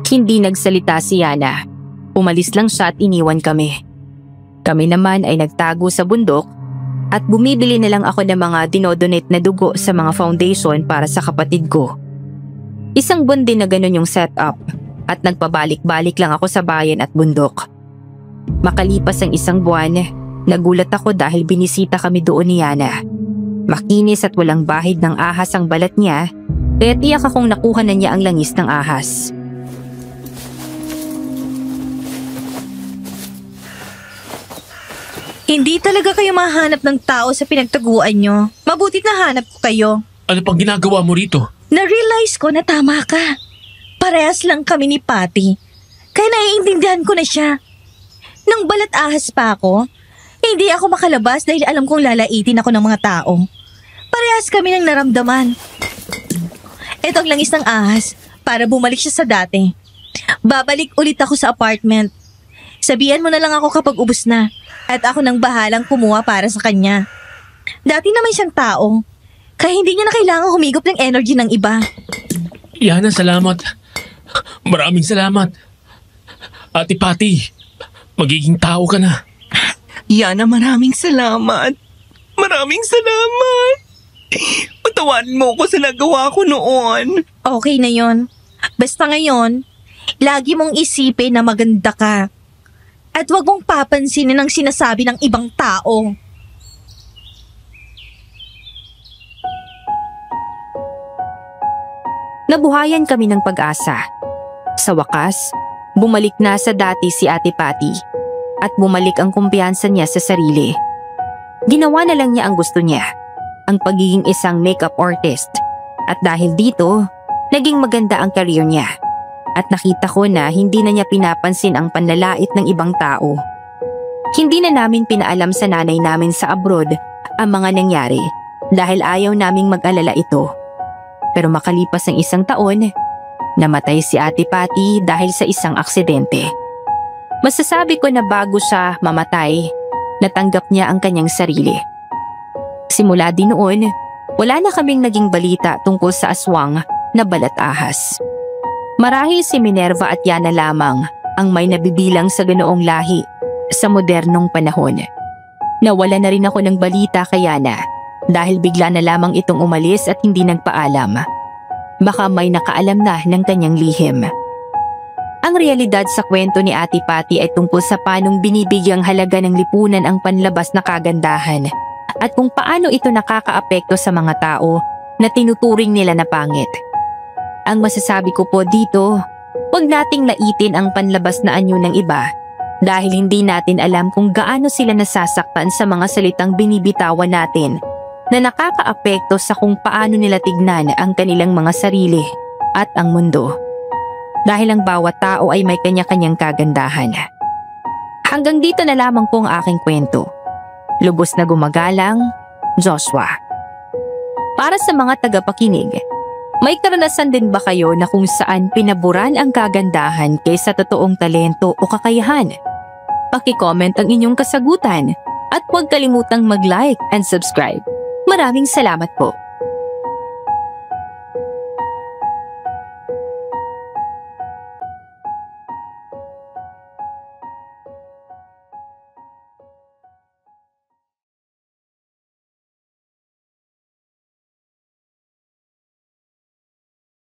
Hindi nagsalita si Yana. Umalis lang siya at iniwan kami. Kami naman ay nagtago sa bundok at bumibili na lang ako ng mga dinodonate na dugo sa mga foundation para sa kapatid ko. 1 buwan din na ganun yung setup at nagpabalik-balik lang ako sa bayan at bundok. Makalipas ang 1 buwan, nagulat ako dahil binisita kami doon ni Yana. Makinis at walang bahid ng ahas ang balat niya, kaya tiyak akong nakuha na niya ang langis ng ahas. Hindi talaga kayo mahanap ng tao sa pinagtaguan nyo. Mabutit na hanap ko kayo. Ano pang ginagawa mo rito? Na-realize ko na tama ka. Parehas lang kami ni Patty. Kaya naiintindihan ko na siya. Nang balat ahas pa ako, hindi ako makalabas dahil alam kong lalaitin ako ng mga tao. Parehas kami ng naramdaman. Ito ang langis ng ahas para bumalik siya sa dati. Babalik ulit ako sa apartment. Sabihan mo na lang ako kapag ubos na at ako nang bahalang kumuha para sa kanya. Dati naman siyang tao, kaya hindi niya na kailangang humigop ng energy ng iba. Yana, salamat. Maraming salamat. Ate Patty, magiging tao ka na. Yana, maraming salamat. Maraming salamat. Patawarin mo ko sa nagawa ko noon. Okay na yon. Basta ngayon, Lagi mong isipin na maganda ka. At huwag mong papansinin ang sinasabi ng ibang tao. Nabuhayan kami ng pag-asa. Sa wakas, bumalik na sa dati si Ate Patty at bumalik ang kumpiyansa niya sa sarili. Ginawa na lang niya ang gusto niya, ang pagiging isang makeup artist. At dahil dito, naging maganda ang career niya. At nakita ko na hindi na niya pinapansin ang panlalait ng ibang tao. Hindi na namin pinaalam sa nanay namin sa abroad ang mga nangyari dahil ayaw naming mag-alala ito. Pero makalipas ng 1 taon, namatay si Ate Patty dahil sa isang aksidente. Masasabi ko na bago siya mamatay, natanggap niya ang kanyang sarili. Simula din noon, wala na kaming naging balita tungkol sa aswang na balat ahas. Marahil si Minerva at Yana lamang ang may nabibilang sa ganoong lahi sa modernong panahon. Nawala na rin ako ng balita kay Yana dahil bigla na lamang itong umalis at hindi nagpaalam. Baka may nakaalam na ng kanyang lihim. Ang realidad sa kwento ni Ate Patty ay tungkol sa paanong binibigyang halaga ng lipunan ang panlabas na kagandahan at kung paano ito nakakaapekto sa mga tao na tinuturing nila na pangit. Ang masasabi ko po dito, huwag nating laitin ang panlabas na anyo ng iba dahil hindi natin alam kung gaano sila nasasaktan sa mga salitang binibitawan natin na nakakaapekto sa kung paano nila tignan ang kanilang mga sarili at ang mundo. Dahil ang bawat tao ay may kanya-kanyang kagandahan. Hanggang dito na lamang po ang aking kwento. Lubos na gumagalang, Joshua. Para sa mga tagapakinig, may karanasan din ba kayo na kung saan pinaburan ang kagandahan kaysa totoong talento o kakayahan? Paki-comment ang inyong kasagutan at huwag kalimutang mag-like and subscribe. Maraming salamat po.